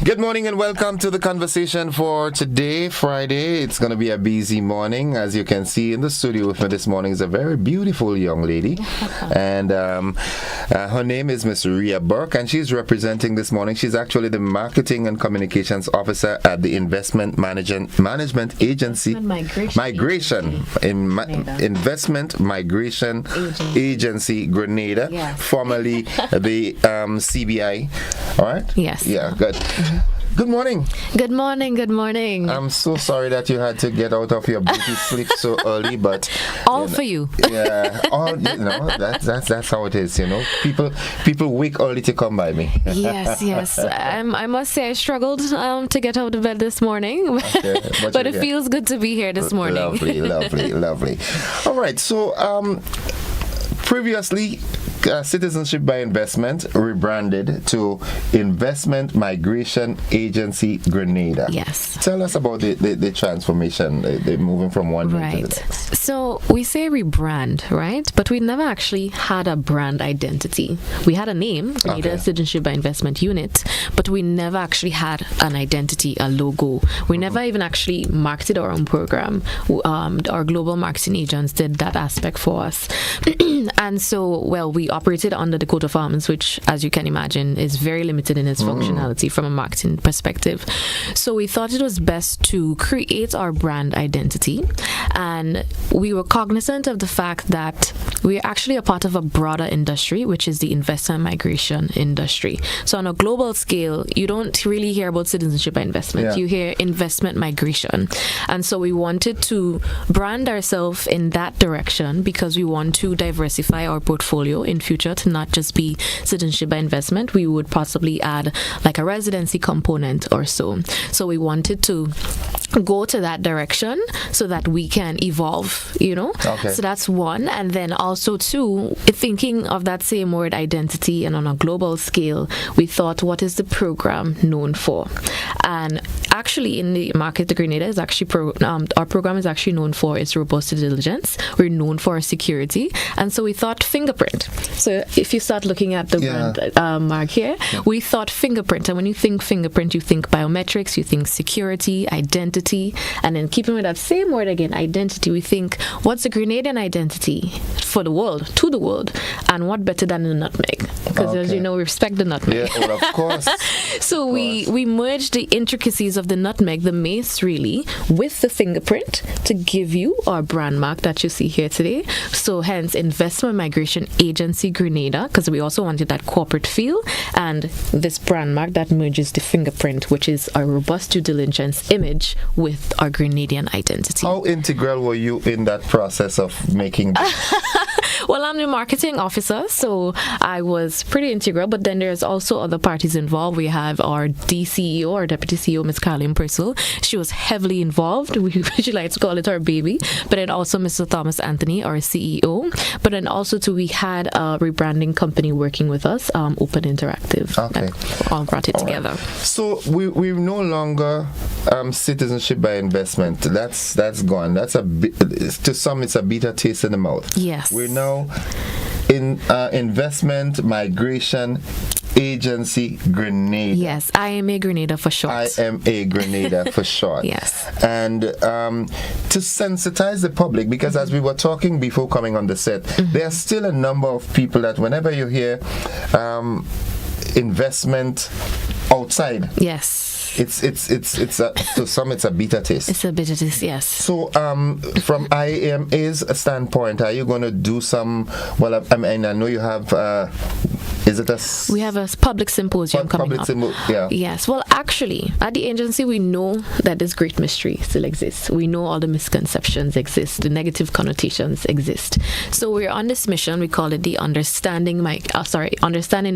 Good morning and welcome to the conversation for today, Friday. It's going to be a busy morning. As you can see in the studio with me this morning is a very beautiful young lady. And her name is Miss Ria Burke, and she's representing this morning. She's actually the Marketing and Communications Officer at the Investment Management Agency. Investment Migration Agency Grenada, formerly the CBI. All right? Yes. Yeah, good. Good morning. Good morning. Good morning. I'm so sorry that you had to get out of your beauty sleep so early, but all for you. Yeah, all that's how it is. People wake early to come by me. Yes. I must say I struggled to get out of bed this morning, but it feels good to be here this morning. Lovely. All right. So previously, Citizenship by Investment rebranded to Investment Migration Agency Grenada. Yes. Tell us about the transformation, the moving from one name to the next. So we say rebrand, right? But we never actually had a brand identity. We had a name, Grenada Citizenship by Investment Unit, but we never actually had an identity, a logo. We never even actually marketed our own program. Our global marketing agents did that aspect for us. And so, we operated under the coat of arms, which, as you can imagine, is very limited in its functionality from a marketing perspective. So we thought it was best to create our brand identity, and we were cognizant of the fact that we're actually a part of a broader industry, which is the investment migration industry. So on a global scale, you don't really hear about citizenship by investment. Yeah. You hear investment migration. And so we wanted to brand ourselves in that direction because we want to diversify our portfolio in future to not just be citizenship by investment. We would possibly add like a residency component or so. So we wanted to go to that direction so that we can evolve, Okay. So that's one. And then also two, thinking of that same word identity, and on a global scale, we thought, what is the program known for? And actually in the market, the Grenada is actually our program is actually known for its robust due diligence. We're known for our security. And so we thought fingerprint. So if you start looking at the brand mark here, we thought fingerprint. And when you think fingerprint, you think biometrics, you think security, identity. And then keeping with that same word again, identity, we think, what's a Grenadian identity for the world, to the world? And what better than the nutmeg? Because as you know, we respect the nutmeg. Yeah, well, of course. So we merged the intricacies of the nutmeg, the mace really, with the fingerprint to give you our brand mark that you see here today. So hence Investment Migration Agency Grenada, because we also wanted that corporate feel, and this brand mark that merges the fingerprint, which is our robust due diligence image, with our Grenadian identity. How integral were you in that process of making Well, I'm the marketing officer, so I was pretty integral, but then there's also other parties involved. We have our DCEO, our Deputy CEO, Ms. Carlin Purcell. She was heavily involved. She likes to call it our baby. But then also Mr. Thomas Anthony, our CEO. But then also we had a rebranding company working with us, Open Interactive. Okay. All brought it together. Right. So we're no longer citizenship by investment. That's gone. That's to some it's a bitter taste in the mouth. Yes. We're now in Investment Migration Agency Grenada. Yes, IMA Grenada for short. IMA Grenada for short. Yes. And to sensitize the public, because as we were talking before coming on the set, there are still a number of people that whenever you hear investment outside, yes, it's to some it's a bitter taste. It's a bitter taste, yes. So from IMA's standpoint, are you going to do some? Well, I mean, I know you have. Is it we have a public symposium coming up. Yeah. Yes. Well, actually, at the agency, we know that this great mystery still exists. We know all the misconceptions exist, the negative connotations exist. So we're on this mission. We call it the Understanding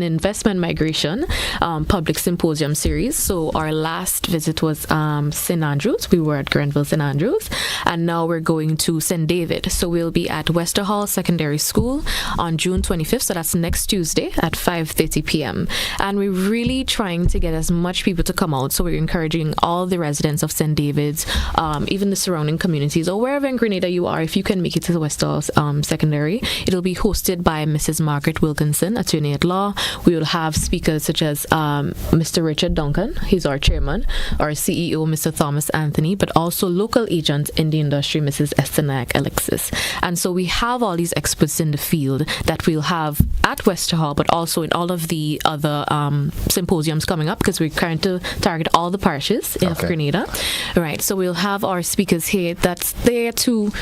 Investment Migration Public Symposium Series. So our last visit was St. Andrews. We were at Grenville St. Andrews, and now we're going to St. David. So we'll be at Westerhall Secondary School on June 25th. So that's next Tuesday at 5 5:30 p.m. And we're really trying to get as much people to come out. So we're encouraging all the residents of St. David's, even the surrounding communities, or wherever in Grenada you are, if you can make it to the West Hall Secondary. It'll be hosted by Mrs. Margaret Wilkinson, attorney at law. We will have speakers such as Mr. Richard Duncan, he's our chairman, our CEO, Mr. Thomas Anthony, but also local agent in the industry, Mrs. Esther Nayak Alexis. And so we have all these experts in the field that we'll have at West Hall, but also in all of the other symposiums coming up, because we're trying to target all the parishes of Grenada. Right, so we'll have our speakers here that's there to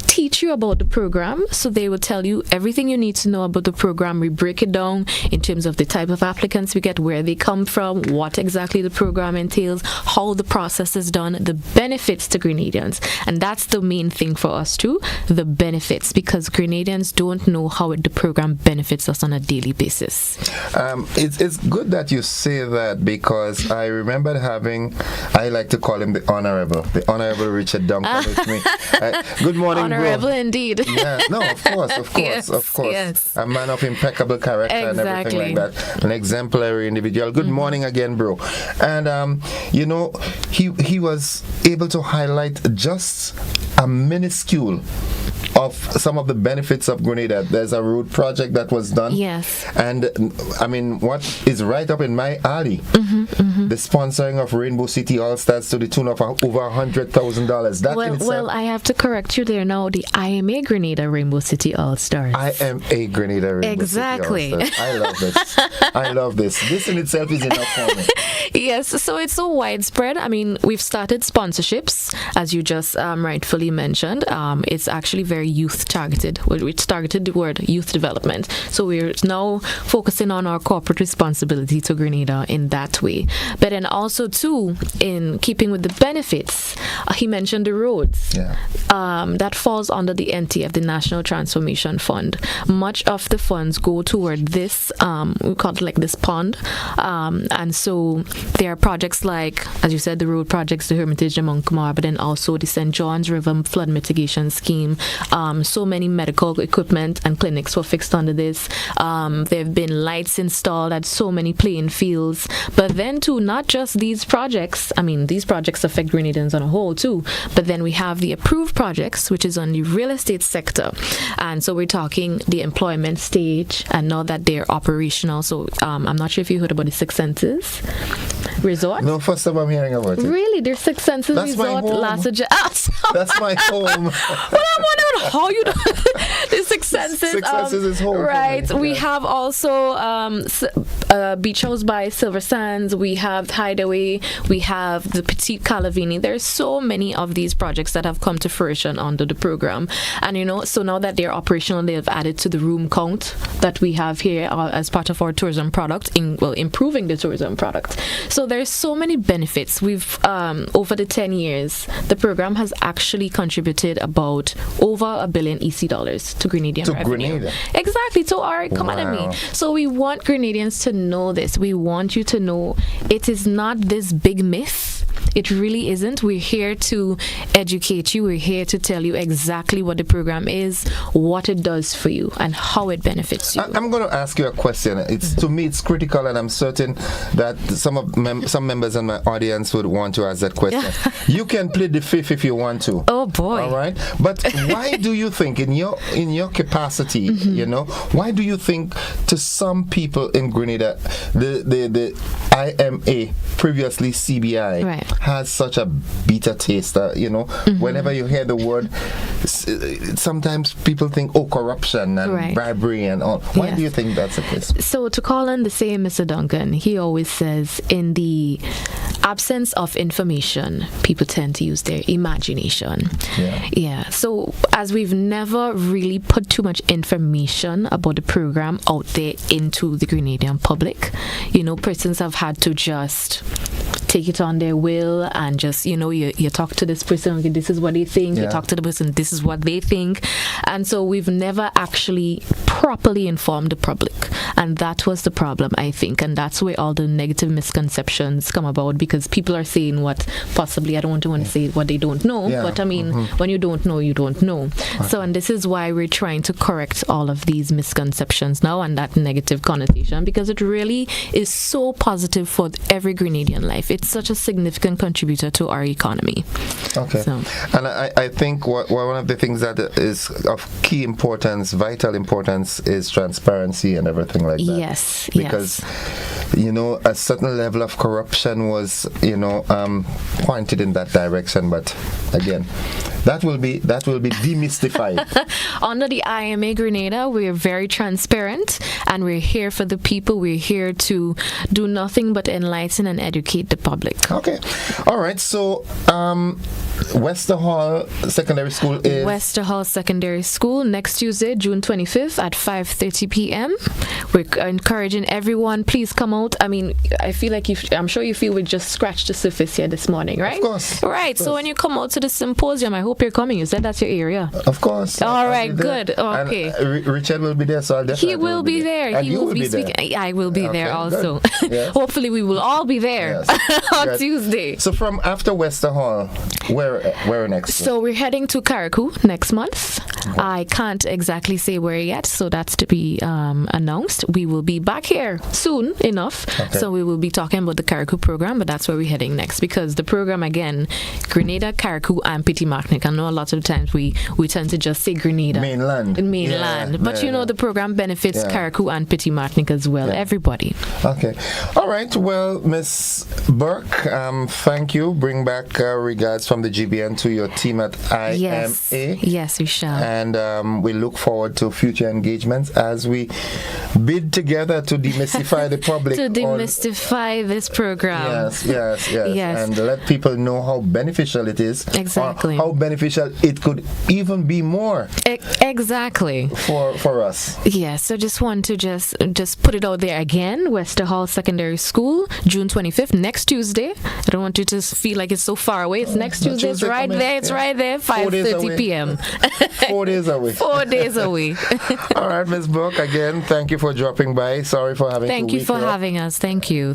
teach you about the program. So they will tell you everything you need to know about the program. We break it down in terms of the type of applicants we get, where they come from, what exactly the program entails, how the process is done, the benefits to Grenadians. And that's the main thing for us too, the benefits, because Grenadians don't know how the program benefits us on a daily basis. It's good that you say that, because I remember having, I like to call him the Honorable Richard Duncan with me. Good morning, Honorable indeed. Yeah, no, of course. Yes. A man of impeccable character and everything like that. An exemplary individual. Good morning again, bro. And he was able to highlight just a minuscule of some of the benefits of Grenada. There's a road project that was done. Yes. And I mean, what is right up in my alley? The sponsoring of Rainbow City All-Stars to the tune of over $100,000. Well, I have to correct you there now. The IMA Grenada Rainbow City All-Stars. IMA Grenada Rainbow Exactly. City All-Stars. I love this. This in itself is enough for me. Yes, so it's so widespread. I mean, we've started sponsorships, as you just rightfully mentioned. It's actually very youth targeted. It's targeted toward youth development. So we're now focusing on our corporate responsibility to Grenada in that way. But then also too, in keeping with the benefits, he mentioned the roads. Yeah. That falls under the NTF, the National Transformation Fund. Much of the funds go toward this, we call it like this pond. And so there are projects like, as you said, the road projects, the Hermitage de Montcomar, but then also the St. John's River Flood Mitigation Scheme. So many medical equipment and clinics were fixed under this. There have been lights installed at so many playing fields. But then too, not just these projects. I mean, these projects affect Grenadians on a whole too. But then we have the approved projects, which is on the real estate sector. And so we're talking the employment stage, and now that they're operational. So I'm not sure if you heard about the Six Senses Resort. No, first time I'm hearing about it. Really? There's Six Senses That's Resort. That's my home. Well, I'm wondering how you do the Six Senses. Six Senses is home. Right. We have also Beach House by Silver Sands. We have Hideaway. We have the Petite Calavini. There's so many of these projects that have come to fruition under the program. And, so now that they're operational, they have added to the room count that we have here as part of our tourism product, improving the tourism product. So there's so many benefits. We've, over the 10 years, the program has actually contributed about over $1 billion EC dollars to Grenadian revenue. Grenada. Exactly, to our economy. Wow. So we want Grenadians to know this. We want you to know it is not this big myth. It really isn't. We're here to educate you. We're here to tell you exactly what the program is, what it does for you, and how it benefits you. I'm going to ask you a question. To me, it's critical, and I'm certain that some members in my audience would want to ask that question. You can plead the fifth if you want to. Oh boy! All right, but why do you think, in your capacity, why do you think to some people in Grenada, the IMA, previously CBI, right, has such a bitter taste? Whenever you hear the word, sometimes people think, corruption and bribery and all. Why do you think that's the case? So to call on the same Mr. Duncan, he always says, in the absence of information, people tend to use their imagination. Yeah. So as we've never really put too much information about the program out there into the Grenadian public, persons have had to just take it on their will and just, you talk to this person, okay, this is what they think, you talk to the person, this is what they think. And so we've never actually properly informed the public. And that was the problem, I think. And that's where all the negative misconceptions come about, because people are saying what possibly, I don't want to say what they don't know, but I mean, when you don't know, you don't know. Okay. So, and this is why we're trying to correct all of these misconceptions now and that negative connotation, because it really is so positive for every Grenadian life. It's such a significant contributor to our economy. Okay. So. And I think one of the things that is of key importance, vital importance, is transparency and everything like that. Yes. Because, a certain level of corruption was, pointed in that direction. But again, that will be demystified. Under the IMA Grenada, we're very transparent, and we're here for the people. We're here to do nothing but enlighten and educate the public. Okay. All right. So, Wester Hall Secondary School is... Wester Hall Secondary School, next Tuesday, June 25th at 5:30 p.m. We're encouraging everyone, please come out. I mean, I feel like I'm sure you feel we just scratched the surface here this morning, right? Of course. Right. So when you come out to the symposium, I hope you're coming. You said that's your area. Of course. All right, good. Okay. And Richard will be there, so I'll definitely He will be there. And He will be speaking. I will be there also. Yes. Hopefully we will all be there on Tuesday. So from after Wester Hall, where next? So we're heading to Carriacou next month. I can't exactly say where yet, so that's to be announced. We will be back here soon enough. Okay. So we will be talking about the Carriacou program, but that's where we're heading next, because the program, again, Grenada, Carriacou, and Petit Martinique. I know a lot of the times we tend to just say Grenada. Mainland. Yeah, but the program benefits Carriacou and Petit Martinique as well. Yeah. Everybody. Okay. All right. Well, Miss Burke, thank you. Bring back regards from the GBN to your team at IMA. Yes, we shall. And we look forward to future engagements as we bid together to demystify the public. To demystify this program. Yes. And let people know how beneficial it is. Exactly. How beneficial it could even be more. Exactly. For us. Yes. So just want to just put it out there again. Wester Hall Secondary School, June 25th, next Tuesday. I don't want you to feel like it's so far away. It's next Tuesday. It's right there. It's right there. 5:30 p.m. 4 days away. 4 days away. All right, Ms. Burke, again, thank you for dropping by. Sorry for having Thank you for having us. Thank you.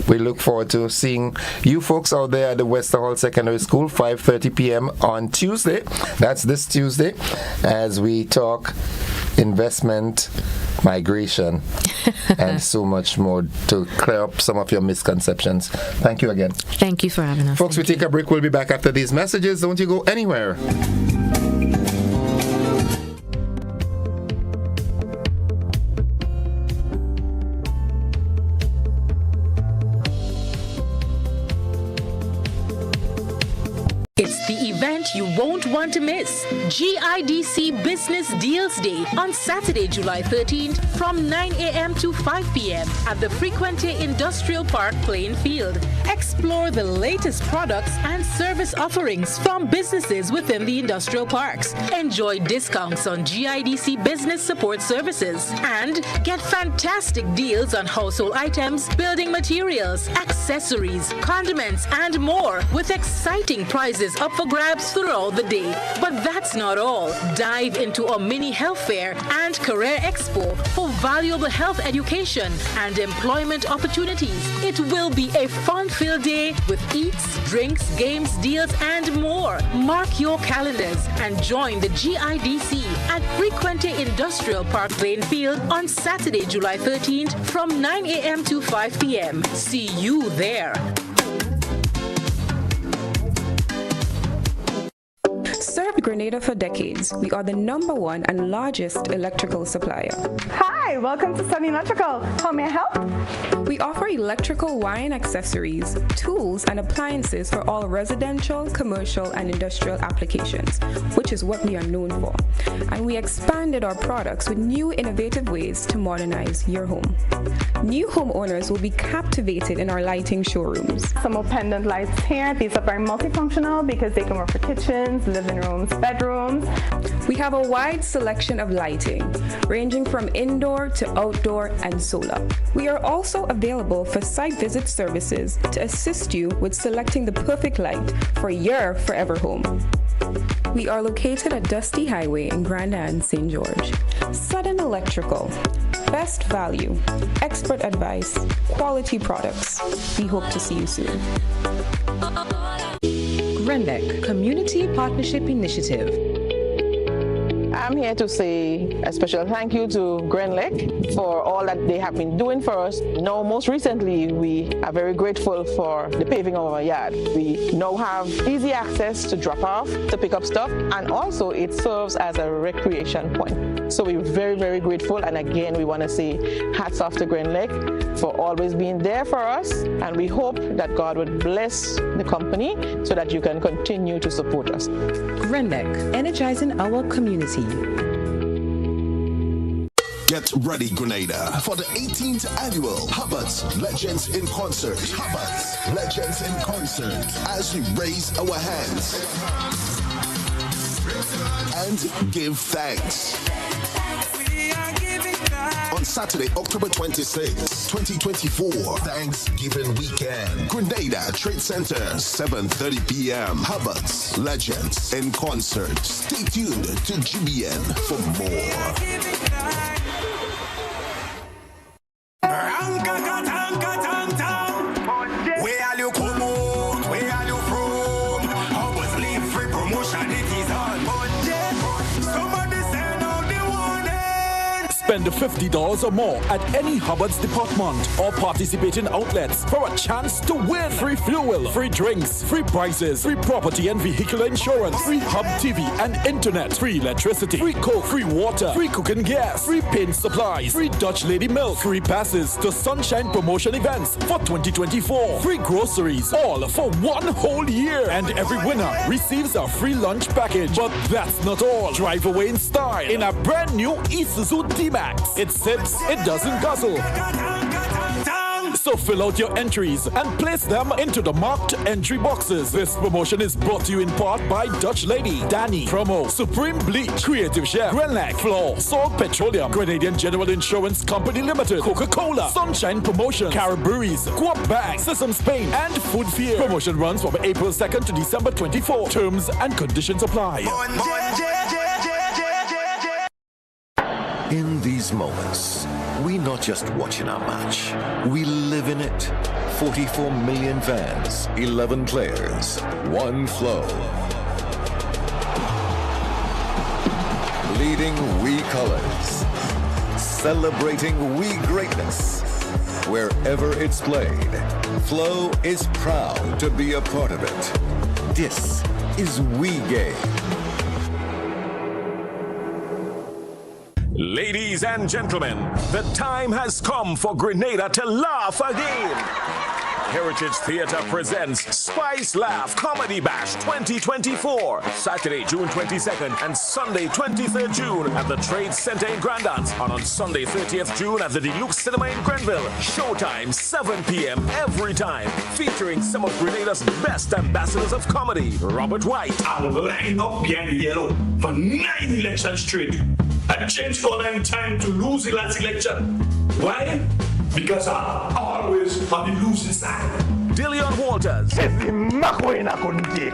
We look forward to seeing you folks out there at the Wester Hall Secondary School, 5:30 p.m. on Tuesday. That's this Tuesday, as we talk investment, migration, and so much more to clear up some of your misconceptions. Thank you again. Thank you for having us. Folks, we take a break. We'll be back after these messages. Don't you go anywhere. It's the event you won't want to miss. GIDC Business Deals Day on Saturday, July 13th from 9 a.m. to 5 p.m. at the Frequente Industrial Park playing field. Explore the latest products and service offerings from businesses within the industrial parks. Enjoy discounts on GIDC business support services and get fantastic deals on household items, building materials, accessories, condiments, and more, with exciting prizes up for grabs throughout the day. But that's not all. Dive into a mini health fair and career expo for valuable health education and employment opportunities. It will be a fun-filled day with eats, drinks, games, deals, and more. Mark your calendars and join the GIDC at Frequente Industrial Park Plain Field on Saturday, July 13th from 9 a.m. to 5 p.m. See you there. Served Grenada for decades. We are the #1 and largest electrical supplier. Hi, welcome to Sunny Electrical. How may I help? We offer electrical wiring accessories, tools, and appliances for all residential, commercial, and industrial applications, which is what we are known for. And we expanded our products with new innovative ways to modernize your home. New homeowners will be captivated in our lighting showrooms. Some more pendant lights here. These are very multifunctional because they can work for kitchens, living rooms, bedrooms. We have a wide selection of lighting, ranging from indoor to outdoor and solar. We are also available for site visit services to assist you with selecting the perfect light for your forever home. We are located at Dusty Highway in Grenada and St. George. Sudden Electrical. Best value, expert advice, quality products. We hope to see you soon. Grenada Community Partnership Initiative. I'm here to say a special thank you to Grenlec for all that they have been doing for us. Now, most recently, we are very grateful for the paving of our yard. We now have easy access to drop off, to pick up stuff, and also it serves as a recreation point. So we're very, very grateful. And again, we want to say hats off to Grenlec for always being there for us. And we hope that God would bless the company so that you can continue to support us. Grenlec, energizing our community. Get ready, Grenada, for the 18th annual Hubbard's Legends in Concert. Hubbard's Legends in Concert, as we raise our hands and give thanks. On Saturday, October 26, 2024, Thanksgiving weekend, Grenada Trade Center, 7:30 p.m. Hubbard's Legends in Concert. Stay tuned to GBN for more. Where are you come out? Where are you from? How was leave free promotion? It is on budget. Somebody send out the warning. Spend $50 or more at any Hubbard's department or participating outlets for a chance to win free fuel, free drinks, free prizes, free property and vehicular insurance, free hub TV and internet, free electricity, free coke, free water, free cooking gas, free paint supplies, free Dutch lady milk, free passes to Sunshine promotion events for 2024, free groceries, all for one whole year, and every winner receives a free lunch package. But that's not all. Drive away in style in a brand new Isuzu D-Max. It sips, it doesn't guzzle. So fill out your entries and place them into the marked entry boxes. This promotion is brought to you in part by Dutch Lady, Danny, Promo, Supreme Bleach, Creative Chef, Grenlac, Floor, Salt Petroleum, Grenadian General Insurance Company Limited, Coca-Cola, Sunshine Promotion, Caribberies, Guap Bag, Sesame Spain, and Food Fear. Promotion runs from April 2nd to December 24. Terms and conditions apply. In these moments, we not just watching our match, we live in it. 44 million fans, 11 players, one flow. Leading we colors, celebrating we greatness. Wherever it's played, Flow is proud to be a part of it. This is We Game. Ladies and gentlemen, the time has come for Grenada to laugh again. Heritage Theatre presents Spice Laugh Comedy Bash 2024, Saturday, June 22nd and Sunday, 23rd June at the Trade Center in Grandance, and on Sunday, 30th June at the Deluxe Cinema in Grenville. Showtime, 7 p.m. every time, featuring some of Grenada's best ambassadors of comedy. Robert White. I will line up behind the yellow for 9 elections straight. I changed for 9 times to lose the last election. Why? Because I'm always on the losing side. Dillion Walters. It's the McQueen I couldn't take.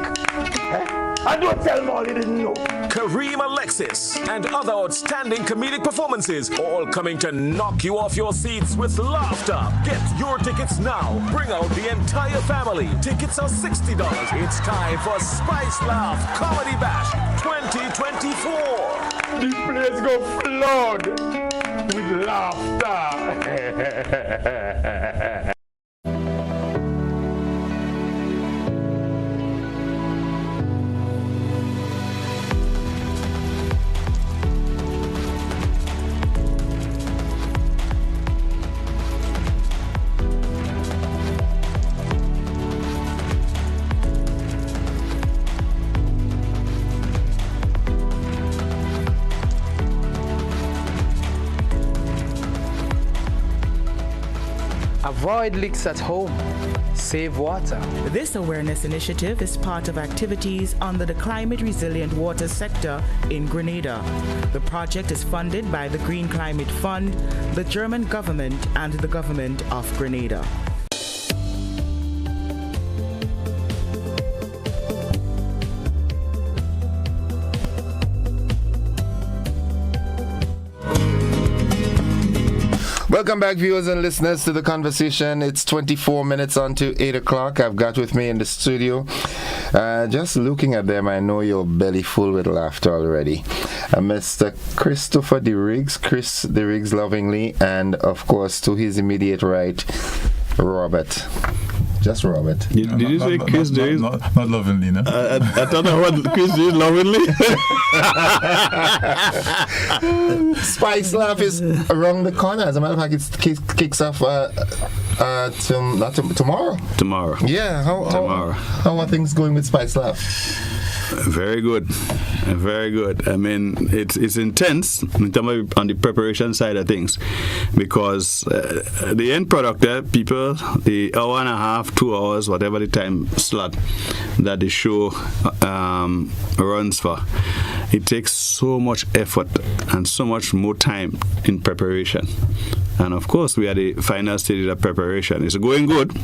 I don't tell them all you didn't know. Kareem Alexis and other outstanding comedic performances, all coming to knock you off your seats with laughter. Get your tickets now. Bring out the entire family. Tickets are $60. It's time for Spice Laugh Comedy Bash 2024. The place go flood with laughter. Avoid leaks at home. Save water. This awareness initiative is part of activities under the Climate Resilient Water sector in Grenada. The project is funded by the Green Climate Fund, the German government, and the government of Grenada. Welcome back, viewers and listeners, to the conversation. It's 24 minutes on to 8 o'clock. I've got with me in the studio, just looking at them, I know you're belly full with laughter already. Mr. Christopher DeRiggs, Chris DeRiggs lovingly, and of course to his immediate right, Robert. Just Robert. Did you say Chris DeRiggs? Not lovingly, no? I thought I heard Chris DeRiggs lovingly. Spice Laugh is around the corner. As a matter of fact, it kicks off tomorrow. Tomorrow. Yeah. How are things going with Spice Laugh? Very good. Very good. I mean, it's intense in terms of on the preparation side of things, because the end product there, people, the hour and a half, 2 hours, whatever the time slot that the show runs for, it takes so much effort and so much more time in preparation. And of course, we are the final stage of preparation. It's going good,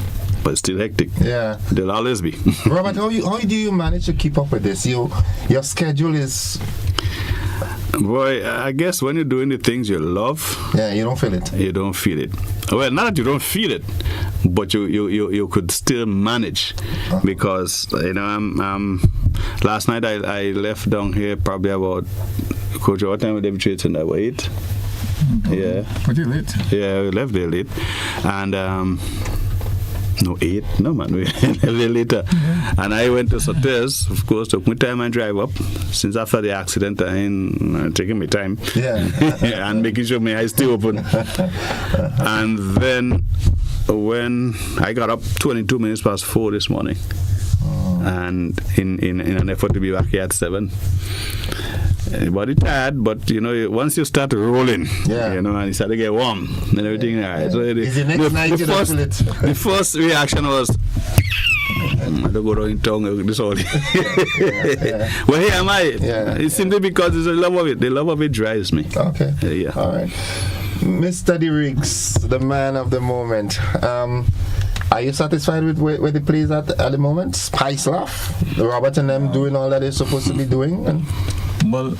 but still hectic. Yeah. There'll always be. Robert, how do you manage to keep up with this? Your schedule is... Boy, I guess when you're doing the things you love... Yeah, you don't feel it. You don't feel it. Well, not that you don't feel it, but you could still manage. Because, I'm last night I left down here probably about... Coach, what time would they be treating? About 8? Yeah. Pretty late. Yeah, we left there late. And... No, 8. No, man. We left later. Yeah. And I went to Sotes, of course, took my time and drive up. Since after the accident, I'm taking my time. Yeah. And making sure my eyes stay open. And then when I got up 22 minutes past 4 this morning, and in an effort to be back here at 7. Body tired, but once you start rolling, and you start to get warm and everything, so the first reaction was, I don't go down in tongue this all. Well, here am I. It's simply because it's the love of it. The love of it drives me. Okay. Yeah. All right. Mr. DeRiggs, the man of the moment. Are you satisfied with the plays at the moment? Spice Laugh, Robert and them doing all that they're supposed to be doing? Well,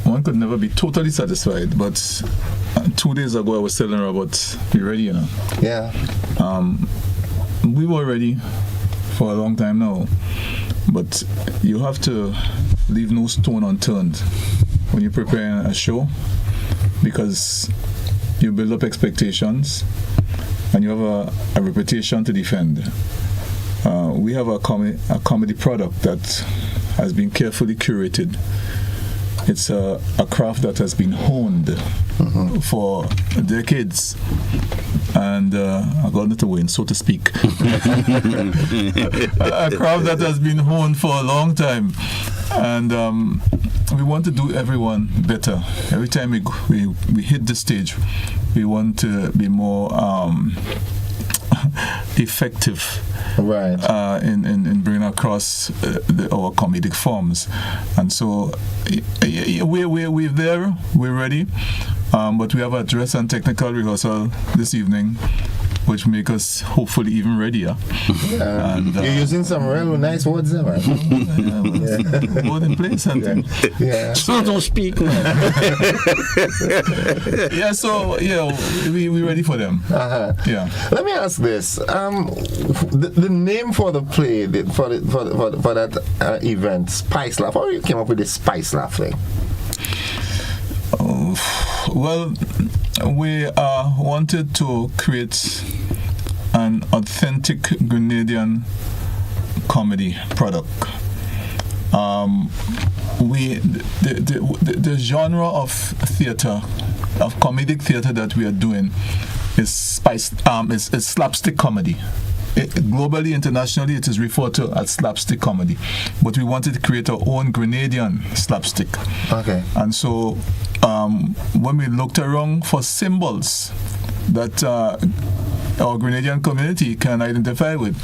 one could never be totally satisfied, but 2 days ago I was telling Robert, be ready, Yeah. We were ready for a long time now, but you have to leave no stone unturned when you're preparing a show, because you build up expectations and you have a reputation to defend. We have a comedy product that has been carefully curated. It's a craft that has been honed for decades, and I got it away, so to speak. A craft that has been honed for a long time, and we want to do everyone better. Every time we hit the stage, we want to be more effective, right? In bringing across our comedic forms, and so we're there, we're ready, but we have a dress and technical rehearsal this evening, which make us hopefully even readier. Yeah. And, you're using some real nice words there, man. Word in place and yeah. So don't speak. Yeah, so we're ready for them. Yeah. Let me ask this: the name for the play for that event, Spice Laugh. How you came up with this Spice Laugh thing? Well, we wanted to create an authentic Grenadian comedy product. The genre of theater, of comedic theater that we are doing, is slapstick comedy. Globally, internationally, it is referred to as slapstick comedy, but we wanted to create our own Grenadian slapstick. Okay. And so, when we looked around for symbols that our Grenadian community can identify with,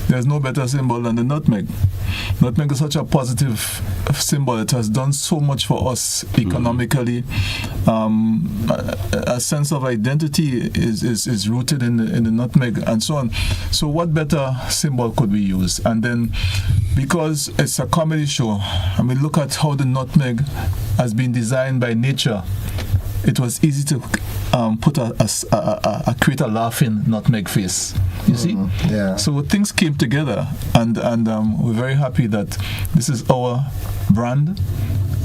there's no better symbol than the nutmeg. Nutmeg is such a positive symbol. It has done so much for us economically. A sense of identity is rooted in the nutmeg and so on. So what better symbol could we use? And then, because it's a comedy show, I mean, look at how the nutmeg has been designed by nature it was easy to put create a laughing nutmeg face. You see? Yeah. So things came together, and we're very happy that this is our brand.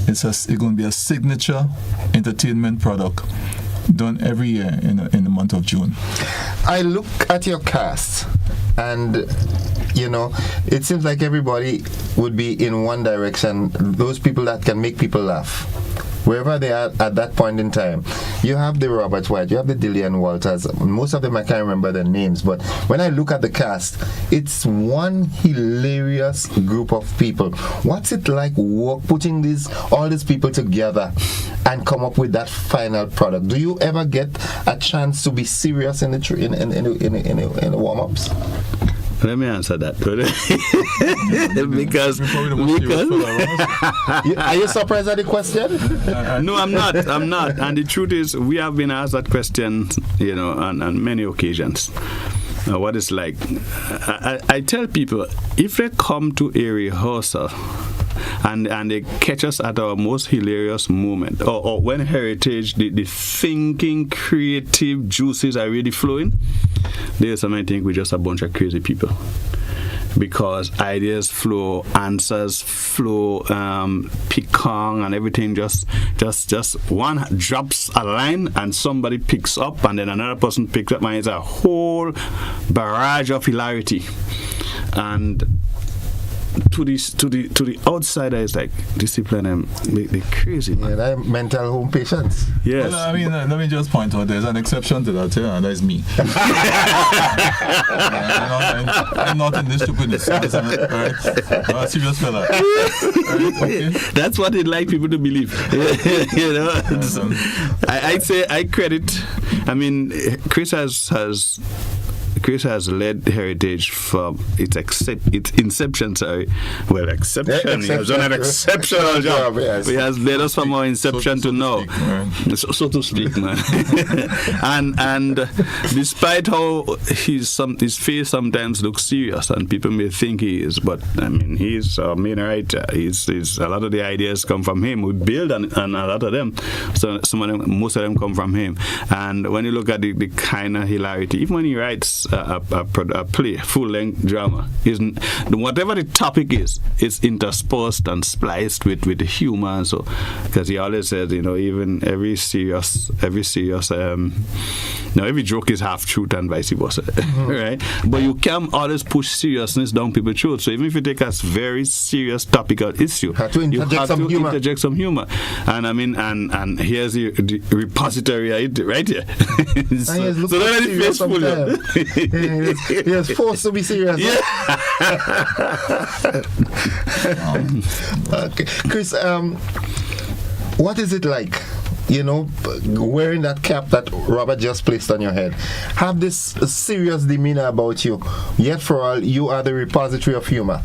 It's going to be a signature entertainment product done every year in the month of June. I look at your cast, and it seems like everybody would be in one direction. Those people that can make people laugh, wherever they are at that point in time. You have the Robert White, you have the Dillian Walters. Most of them I can't remember their names, but when I look at the cast, it's one hilarious group of people. What's it like putting all these people together and come up with that final product? Do you ever get a chance to be serious in the warm-ups? Let me answer that. because are you surprised at the question? No, I'm not. And the truth is, we have been asked that question, on many occasions. What it's like. I tell people, if they come to a rehearsal and they catch us at our most hilarious moment, or when heritage, the thinking, creative juices are really flowing, there's something I think we're just a bunch of crazy people. Because ideas flow, answers flow, picong and everything just one drops a line and somebody picks up and then another person picks up, and it's a whole barrage of hilarity. And to the outsider, it's like discipline, they crazy, man. Yeah, that mental home patients. Yes. Well, I mean, let me just point out, there's an exception to that, and that is me. I'm not in this stupidness. I'm a serious fella. Right? Okay. That's what they'd like people to believe. I'd say I credit. I mean, Chris has led Heritage from its inception. He has done an exceptional job. Yes. He has led us from our inception to now, so to speak, man. and despite how his face sometimes looks serious, and people may think he is, but I mean, he's our main writer. He's a lot of the ideas come from him. We build on a lot of them. So most of them come from him. And when you look at the kind of hilarity, even when he writes a play, full-length drama, whatever the topic is, it's interspersed and spliced with the humor. And so, because he always says, even every joke is half truth and vice versa, right? But you can't always push seriousness down people's throats. So even if you take a very serious topical issue, you have to interject some humor. And I mean, and here's the repository right here. so don't let it face full. He is forced to be serious. Yeah. Okay. Chris, what is it like, wearing that cap that Robert just placed on your head? Have this serious demeanor about you, yet for all, you are the repository of humor.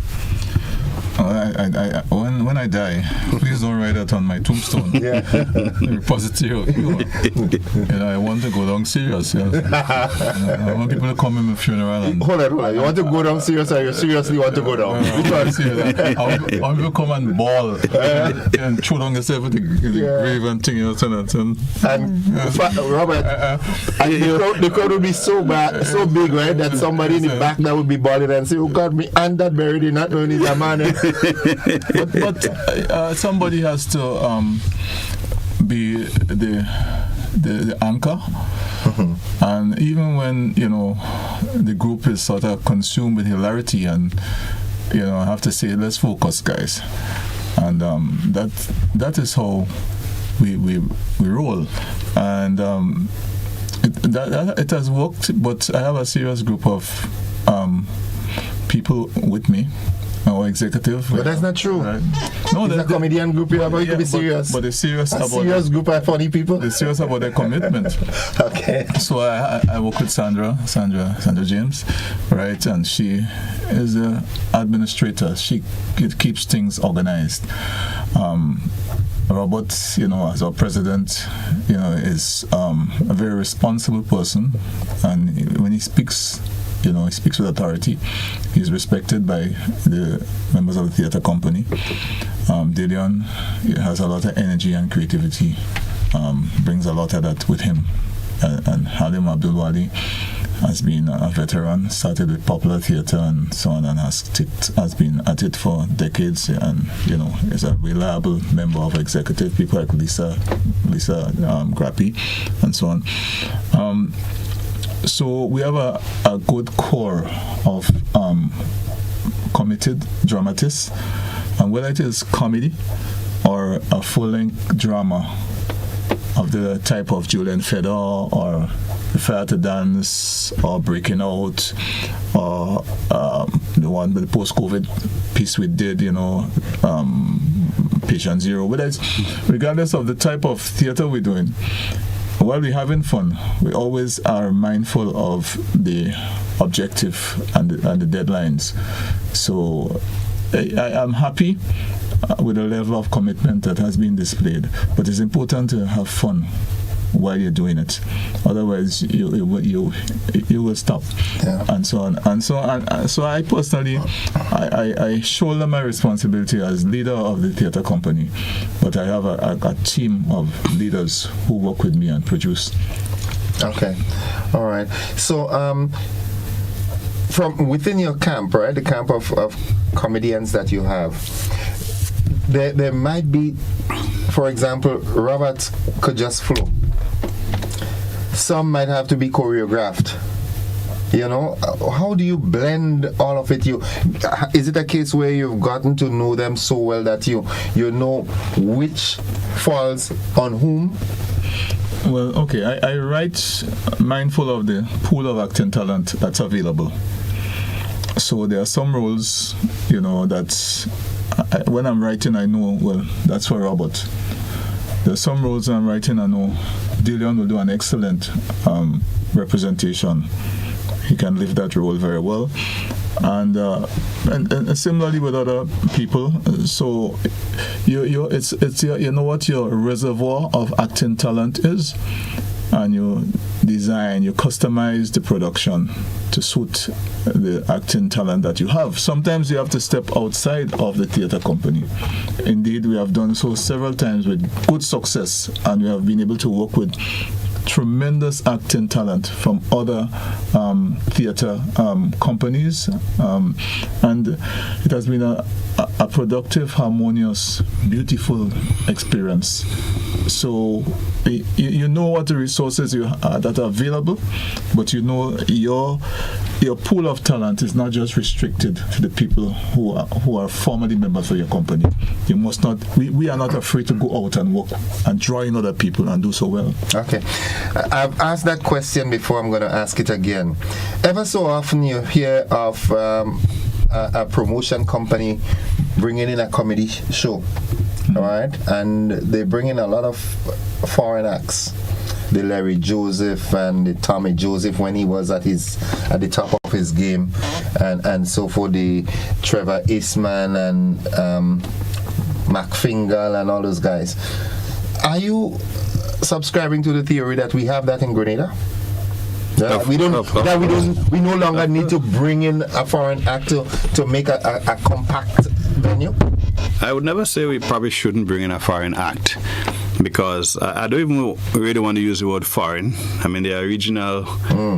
When I die, please don't write that on my tombstone. Yeah. Repository of humor. I want to go down serious. I want people to come in my funeral. And hold on. You want to go down serious, or you seriously want to go down? I want people to come and bawl and throw down yourself with the grave and thing. Robert, the crowd would be so big, right, that somebody in the back that would be bawling and say, "Oh God, me and that buried in that one is a man." but somebody has to be the anchor. And even when the group is sort of consumed with hilarity, and I have to say, let's focus, guys. And that is how we roll. And it has worked. But I have a serious group of people with me. Our executive. But that's not true. Right. No, it's a comedian group. You have to be serious. But they're serious about serious group of funny people. They're serious about their commitment. Okay. So I work with Sandra James, right? And she is the administrator. She keeps things organized. Robert, as our president, is a very responsible person, and when he speaks, he speaks with authority. He's respected by the members of the theatre company. Dillian has a lot of energy and creativity, brings a lot of that with him. And Halim Abdulwali has been a veteran, started with popular theatre and so on, and has been at it for decades, and is a reliable member of executive, people like Lisa Grappi and so on. So we have a good core of committed dramatists, and whether it is comedy or a full-length drama of the type of Julian Fedor or The Fire to Dance or Breaking Out or the one with the post-COVID piece we did, Patient Zero, regardless of the type of theatre we're doing, while we're having fun, we always are mindful of the objective and the deadlines. So I'm happy with the level of commitment that has been displayed, but it's important to have fun while you're doing it. Otherwise, you will stop, and so on. So I personally, I shoulder my responsibility as leader of the theatre company, but I have a team of leaders who work with me and produce. Okay, all right. So from within your camp, right, the camp of comedians that you have, there might be, for example, Robert could just flow. Some might have to be choreographed. How do you blend all of it? Is it a case where you've gotten to know them so well that you know which falls on whom? Well, okay, I write mindful of the pool of acting talent that's available. So there are some roles, that when I'm writing, I know, well, that's for Robert. There are some roles I'm writing, I know Dillion will do an excellent representation. He can live that role very well. And similarly with other people. So you know what your reservoir of acting talent is, and you design, you customize the production to suit the acting talent that you have. Sometimes you have to step outside of the theatre company. Indeed, we have done so several times with good success, and we have been able to work with tremendous acting talent from other theatre companies, and it has been a productive, harmonious, beautiful experience. So you know what the resources that are available, but your pool of talent is not just restricted to the people who are formerly members of your company. You must not. We are not afraid to go out and work and draw in other people and do so well. Okay, I've asked that question before. I'm going to ask it again. Ever so often you hear of a promotion company bringing in a comedy show, all right, and they bring in a lot of foreign acts. The Larry Joseph and the Tommy Joseph when he was at the top of his game, and so for the Trevor Eastman and McFingal and all those guys. Are you subscribing to the theory that we have that in Grenada? We no longer need to bring in a foreign actor to make a compact venue? I would never say we probably shouldn't bring in a foreign act, because I don't even really want to use the word foreign. I mean, there are regional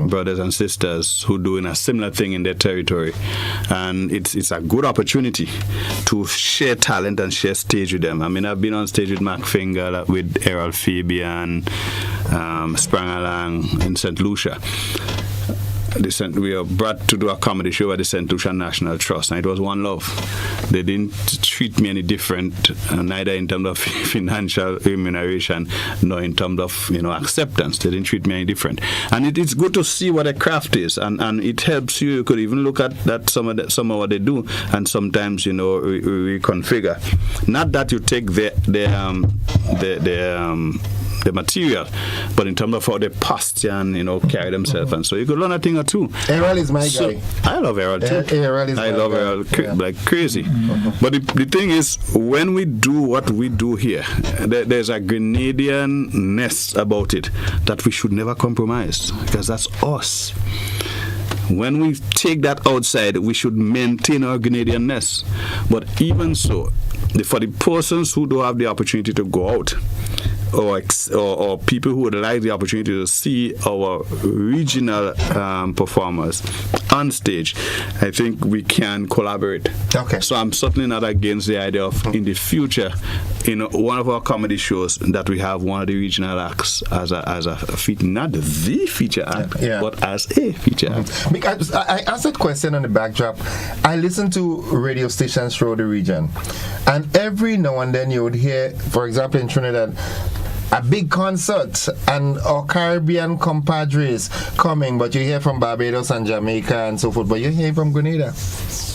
brothers and sisters who are doing a similar thing in their territory, and it's a good opportunity to share talent and share stage with them. I mean, I've been on stage with McFingal, with Errol Fabian, Sprangalang in St. Lucia. We were brought to do a comedy show at the St. Lucia National Trust, and it was one love. They didn't treat me any different, neither in terms of financial remuneration nor in terms of acceptance. They didn't treat me any different, and it's good to see what a craft is, and it helps you. You could even look at that some of what they do, and sometimes reconfigure. Not that you take the material, but in terms of how they posture and carry themselves, and so you could learn a thing or two. Errol is my guy. I love Errol too. I love Errol like crazy. But the thing is, when we do what we do here, there's a Grenadian-ness about it that we should never compromise, because that's us. When we take that outside, we should maintain our Grenadian-ness. But even so, for the persons who don't have the opportunity to go out, or people who would like the opportunity to see our regional performers on stage, I think we can collaborate. Okay. So I'm certainly not against the idea of in the future, in one of our comedy shows, that we have one of the regional acts as a feature, not the feature act, but as a feature act. Because I asked that question on the backdrop. I listen to radio stations throughout the region, and every now and then you would hear, for example, in Trinidad, a big concert and our Caribbean compadres coming, but you hear from Barbados and Jamaica and so forth, but you hear from Grenada.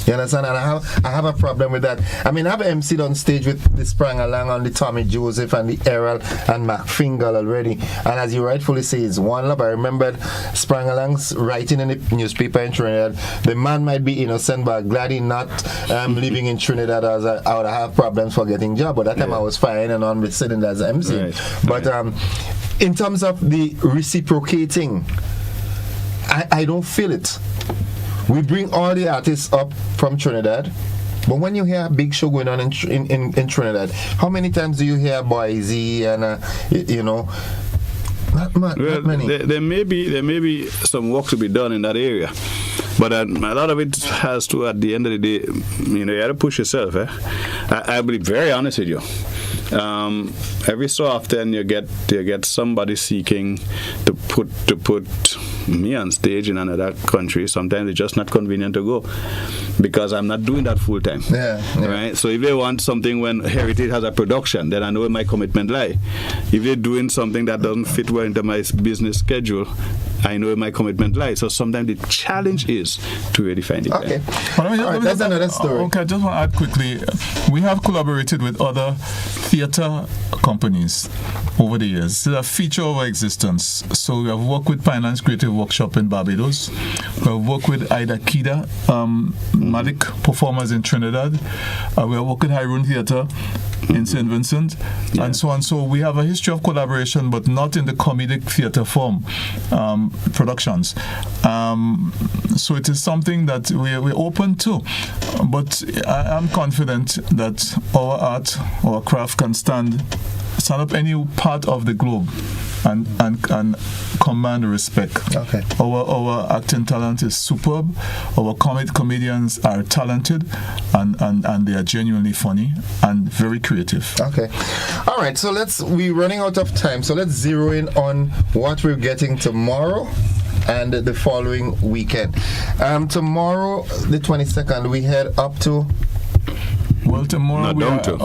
You understand? And I have a problem with that. I mean, I've emceed on stage with the Sprang Along on the Tommy Joseph and the Errol and McFingal already. And as you rightfully say, it's one love. I remembered Sprang Along's writing in the newspaper in Trinidad. The man might be innocent, but glad he not living in Trinidad, as I would have problems for getting job. But that time I was fine and on sitting as MC. Right. But in terms of the reciprocating, I don't feel it. We bring all the artists up from Trinidad, but when you hear a big show going on in Trinidad, how many times do you hear Boise and not many? There may be some work to be done in that area, but a lot of it has to, at the end of the day, you have to push yourself. I'll be very honest with you. Every so often you get somebody seeking to put me on stage in another country. Sometimes it's just not convenient to go because I'm not doing that full time. Right? So if they want something when Heritage has a production, then I know where my commitment lie. If they're doing something that doesn't fit well into my business schedule, I know where my commitment lies. So sometimes the challenge is to really find it. Okay. That's another story. Okay, I just want to add quickly. We have collaborated with other theatre companies over the years. It's a feature of our existence. So we have worked with Pinelands Creative Workshop in Barbados. We have worked with Ida Kida, Malik performers in Trinidad. We have worked with Hyrule Theatre in St. Vincent, and so on. So we have a history of collaboration, but not in the comedic theatre form productions. So it is something that we're open to. But I'm confident that our art, our craft can stand up any part of the globe and command respect. Okay. Our acting talent is superb. Our comedians are talented and they are genuinely funny and very creative. Okay. All right, so we're running out of time, so let's zero in on what we're getting tomorrow and the following weekend. Tomorrow, the 22nd, we head up to... Well, tomorrow we are down to.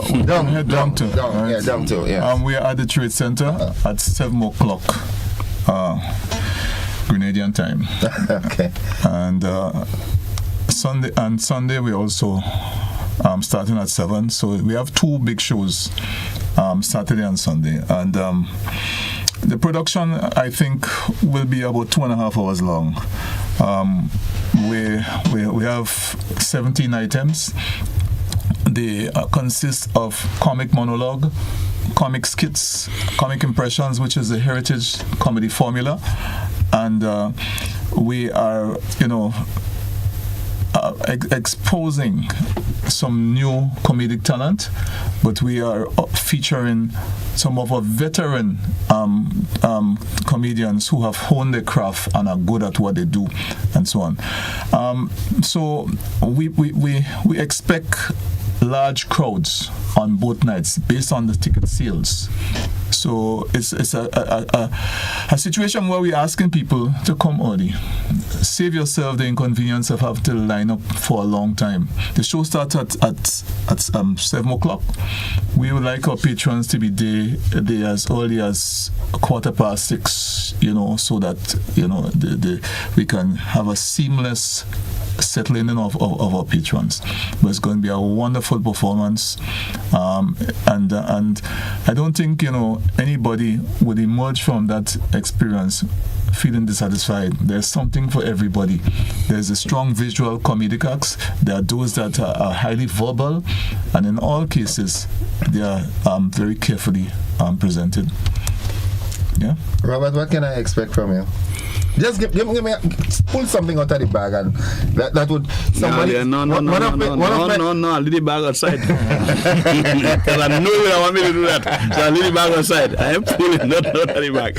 We are at the Trade Center at 7 o'clock Grenadian time. Okay. And Sunday we also starting at 7. So we have 2 big shows, Saturday and Sunday. And the production, I think, will be about 2.5 hours long. We have 17 items. They consist of comic monologue, comic skits, comic impressions, which is the Heritage comedy formula, and we are, exposing some new comedic talent, but we are featuring some of our veteran comedians who have honed their craft and are good at what they do, and so on. So we expect large crowds on both nights based on the ticket sales. So it's a situation where we're asking people to come early. Save yourself the inconvenience of having to line up for a long time. The show starts at 7 o'clock. We would like our patrons to be there as early as 6:15, so that we can have a seamless settling in of our patrons. But it's going to be a wonderful performance, and I don't think anybody would emerge from that experience feeling dissatisfied. There's something for everybody. There's a strong visual comedic acts. There are those that are highly verbal, and in all cases they are very carefully presented. Yeah. Robert, what can I expect from you? Just give me pull something out of the bag, and that would somebody. No, leave the bag outside. Because I know you don't want me to do that. So I leave the bag outside. I am pulling not out of the bag.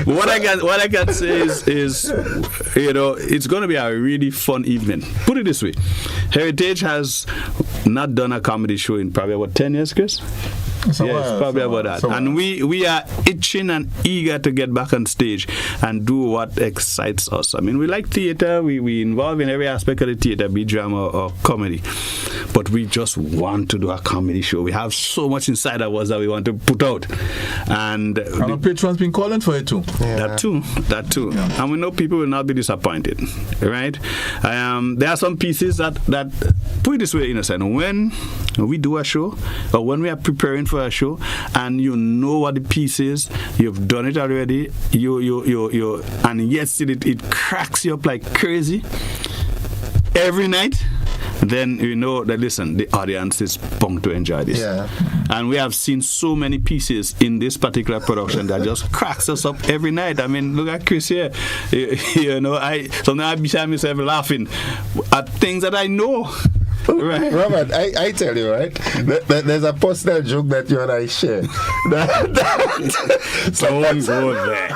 What I can say is it's going to be a really fun evening. Put it this way: Heritage has not done a comedy show in probably about 10 years, Chris. Probably about that. And we are itching and eager to get back on stage and do what excites us. I mean, we like theater. We involve in every aspect of the theater, be drama or comedy. But we just want to do a comedy show. We have so much inside of us that we want to put out. And our patrons been calling for it too. That too. Yeah. And we know people will not be disappointed, right? There are some pieces that put it this way, Innocent, when we do a show or when we are preparing for a show and you know what the piece is, you've done it already, you and yet still it cracks you up like crazy every night, then you know that, listen, the audience is pumped to enjoy this. Yeah. And we have seen so many pieces in this particular production that just cracks us up every night. I mean, look at Chris here. Sometimes I beside myself laughing at things that I know. Right. Robert, I tell you, right? There's a personal joke that you and I share. Don't go there.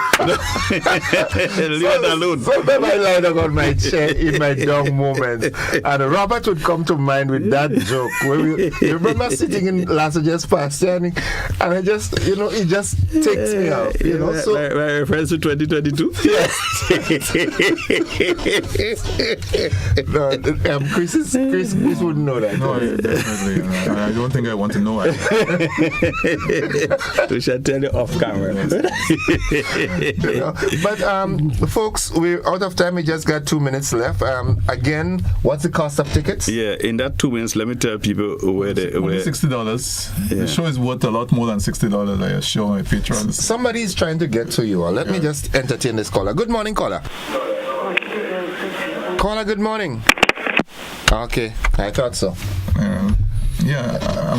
Leave it alone. Sometimes I lie down on my chair in my down moments, and Robert would come to mind with that joke. You remember sitting in Las Vegas past and I just, it just takes me out. So my reference to 2022. Yes. Chris wouldn't know that. No, definitely. I don't think I want to know it. We shall tell you off camera. But folks, we're out of time. We just got 2 minutes left. Again, what's the cost of tickets? Yeah, in that 2 minutes, let me tell people where $60. Yeah. The show is worth a lot more than $60. I assure my patrons. Somebody's trying to get to you. Let me just entertain this caller. Good morning, caller. Caller, good morning. Okay, I thought so.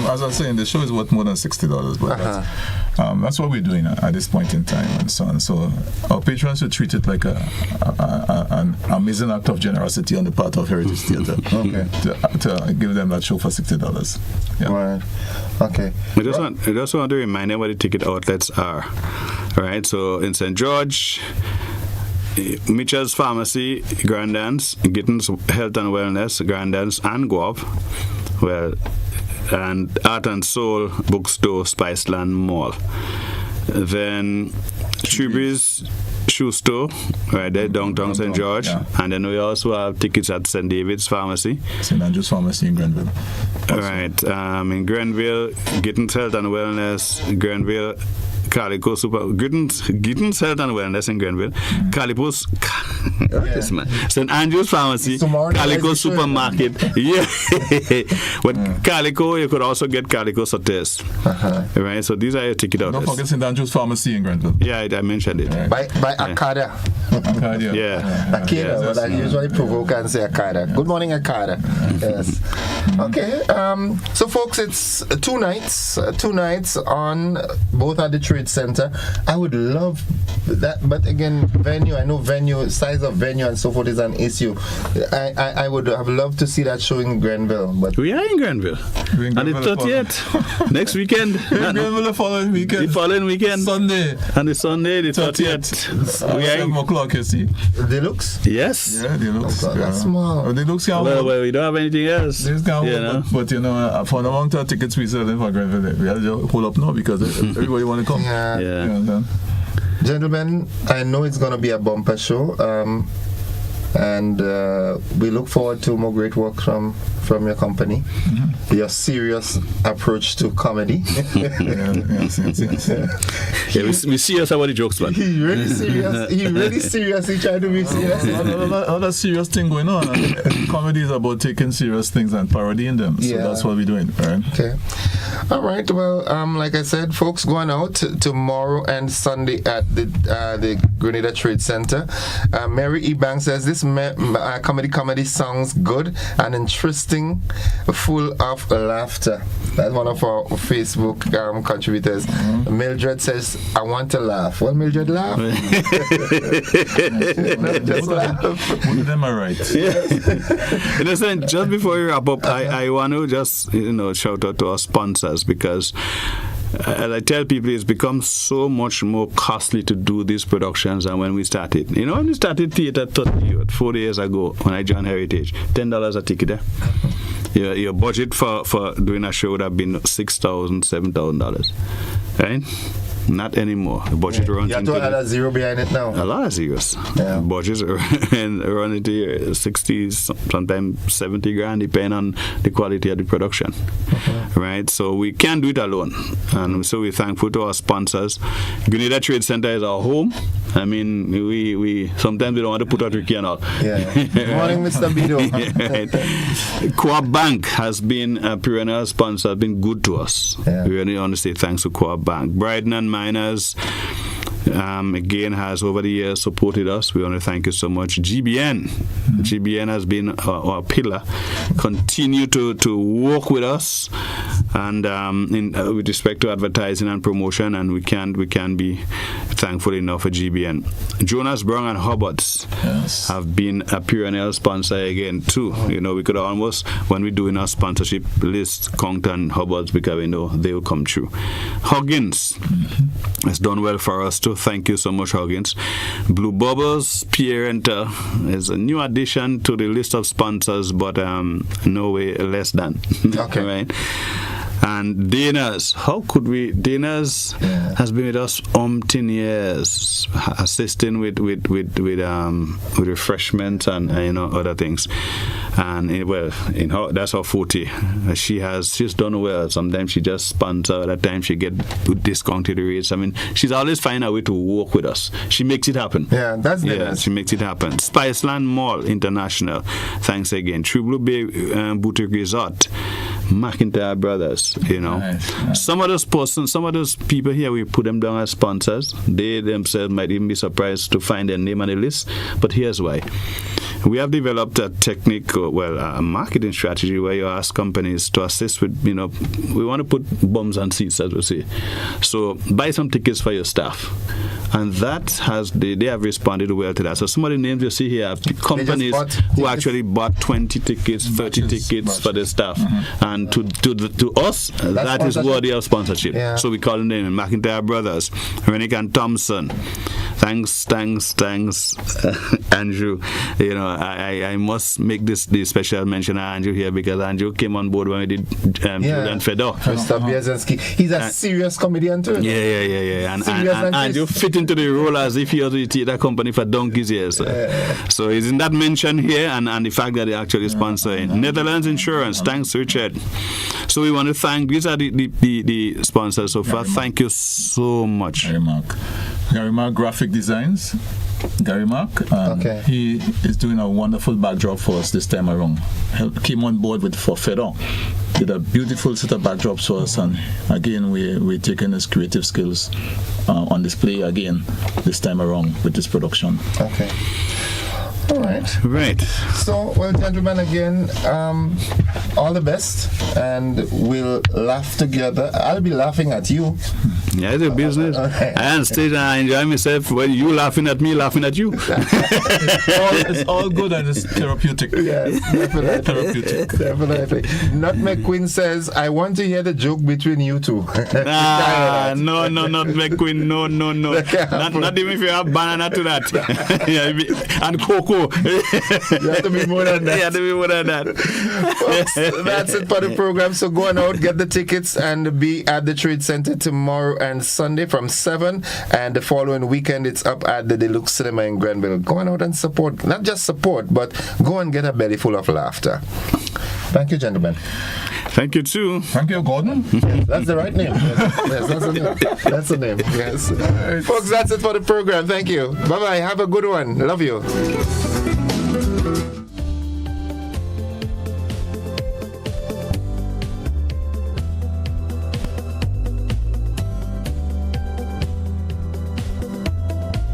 As I was saying, the show is worth more than $60, but that's what we're doing at this point in time and so on. So our patrons should treat it like an amazing act of generosity on the part of Heritage Theatre. Okay. To give them that show for $60. Yeah. Right. Okay. I just want to remind them what the ticket outlets are. All right. So in St. George, Mitchell's Pharmacy, Grandans, Gittins Health and Wellness, Grandans, and Guelph, and Art and Soul Bookstore, Spiceland Mall. Then Chubri's Shoe Store, right there, downtown St. George. Yeah. And then we also have tickets at St. David's Pharmacy. St. Andrew's Pharmacy in Grenville. All right. In Grenville, Gittins Health and Wellness, Grenville, Calico Gittins Health and Wellness in Grenville, Calico's St. Andrew's Pharmacy, Calico Supermarket. But Calico, you could also get Calico Sotes. Right, so these are your ticket outlets. Don't forget St. Andrew's Pharmacy in Grenville. Yeah, I mentioned it. By Akada. Akada, but I usually provoke and say Akada. Good morning, Akada. Yes. Okay. So, folks, it's 2 nights on both at the Trade Center. I would love that, but again, venue. I know size of venue and so forth is an issue. I would have loved to see that show in Grenville, but we are in Grenville. And the 30th next weekend. Grenville the following weekend. The following weekend. Sunday. And the Sunday, the 30th. We are 7 o'clock, you see. Deluxe? Yes. Yeah, Deluxe. Oh, that's small. Deluxe can well, we don't have anything else. But for the amount of tickets we sell for Grenville, we have to hold up now because everybody want to come. Yeah. Gentlemen, I know it's going to be a bumper show, and we look forward to more great work from your company. Your serious approach to comedy. Yes. We serious about the jokes, man. He's really serious. He really seriously trying to be serious. Other serious thing going on. Comedy is about taking serious things and parodying them. So that's what we're doing. Right? Okay. All right. Well, like I said, folks, going out tomorrow and Sunday at the Grenada Trade Center. Mary E. Banks says this comedy sounds good and interesting, full of laughter. That's one of our Facebook contributors. Mildred says, I want to laugh. Well, Mildred, laugh. Just laugh. One of them are right. Listen, just before we wrap up, I want to just shout out to our sponsors, because as I tell people, it's become so much more costly to do these productions than when we started. When we started theatre 40 years ago, when I joined Heritage, $10 a ticket. Your budget for doing a show would have been $6,000, $7,000, right? Not anymore. The budget runs you have to add a zero behind it now. A lot of zeros. Yeah. Budgets run into 60, sometimes 70 grand, depending on the quality of the production. Right? So we can't do it alone. And so we're thankful to our sponsors. Grenada Trade Center is our home. I mean, we sometimes we don't want to put out Ricky and all. Yeah. Good morning, Mr. Bido. Co-op Bank has been a perennial sponsor, has been good to us. Yeah. We really want to say thanks to Co-op Bank. Bryden and Miners, again, has over the years supported us. We want to thank you so much. GBN has been our pillar. Continue to work with us, and with respect to advertising and promotion, and we can be thankful enough for GBN. Jonas Brown and Hubbards have been a perennial sponsor again too. We could almost, when we're doing our sponsorship list, count on Hubbards, because we know they will come true. Huggins has done well for us too. Thank you so much, Huggins. Blue Bubbles Pierrenta is a new addition to the list of sponsors, but no way less than. Okay. Right? And Dana's, Dana's has been with us 10 years, assisting with refreshments and other things. And that's her forte. She's done well. Sometimes she just sponsors, other times she get discounted rates. I mean, she's always find a way to work with us. She makes it happen. Yeah, that's nice. She makes it happen. Spiceland Mall International, thanks again. True Blue Bay Boutique Resort, McIntyre Brothers. Nice. Some of those people here, we put them down as sponsors. They themselves might even be surprised to find their name on the list, but here's why. We have developed a technique, a marketing strategy where you ask companies to assist with, we want to put bums on seats, as we say. So buy some tickets for your staff. And that they have responded well to that. So some of the names you see here are companies who actually bought 20 tickets, 30 tickets for their staff. And to us, that is worthy of sponsorship. Yeah. So we call them McIntyre Brothers, Renick and Thompson. Thanks, Andrew. I must make this special mention of Andrew here, because Andrew came on board when we did Julian Fedor. Mr. Bierzynski. He's a serious comedian too. Yeah. And Andrew fit into the role as if he was with the company for donkeys years. So he's in that mention here, and the fact that they actually sponsoring. Netherlands Insurance, thanks, Richard. So we want to thank, these are the sponsors so far. Thank you so much. Gary Mark Graphic Designs. Gary Mark, he is doing a wonderful backdrop for us this time around. Came on board for Fedor, did a beautiful set of backdrops for us, and again we're taking his creative skills on display again this time around with this production. Okay. All right. Right. So, well, gentlemen, again, all the best, and we'll laugh together. I'll be laughing at you. Yeah, it's a business. Okay. I am stage and I enjoy myself when you laughing at me, laughing at you. It's all good and it's therapeutic. Yes, definitely. Therapeutic. Definitely. Nutmeg Queen says, I want to hear the joke between you two. No, Nutmeg Queen, no. Not even if you have banana to that. And cocoa. You have to be more than that. Folks, that's it for the program. So go on out, get the tickets, and be at the Trade Center tomorrow and Sunday from 7. And the following weekend, it's up at the Deluxe Cinema in Grenville. Go on out and support. Not just support, but go and get a belly full of laughter. Thank you, gentlemen. Thank you too. Thank you, Gordon. Yes, that's the right name. Yes, that's the name. That's the name. Yes. Folks, that's it for the program. Thank you. Bye-bye. Have a good one. Love you.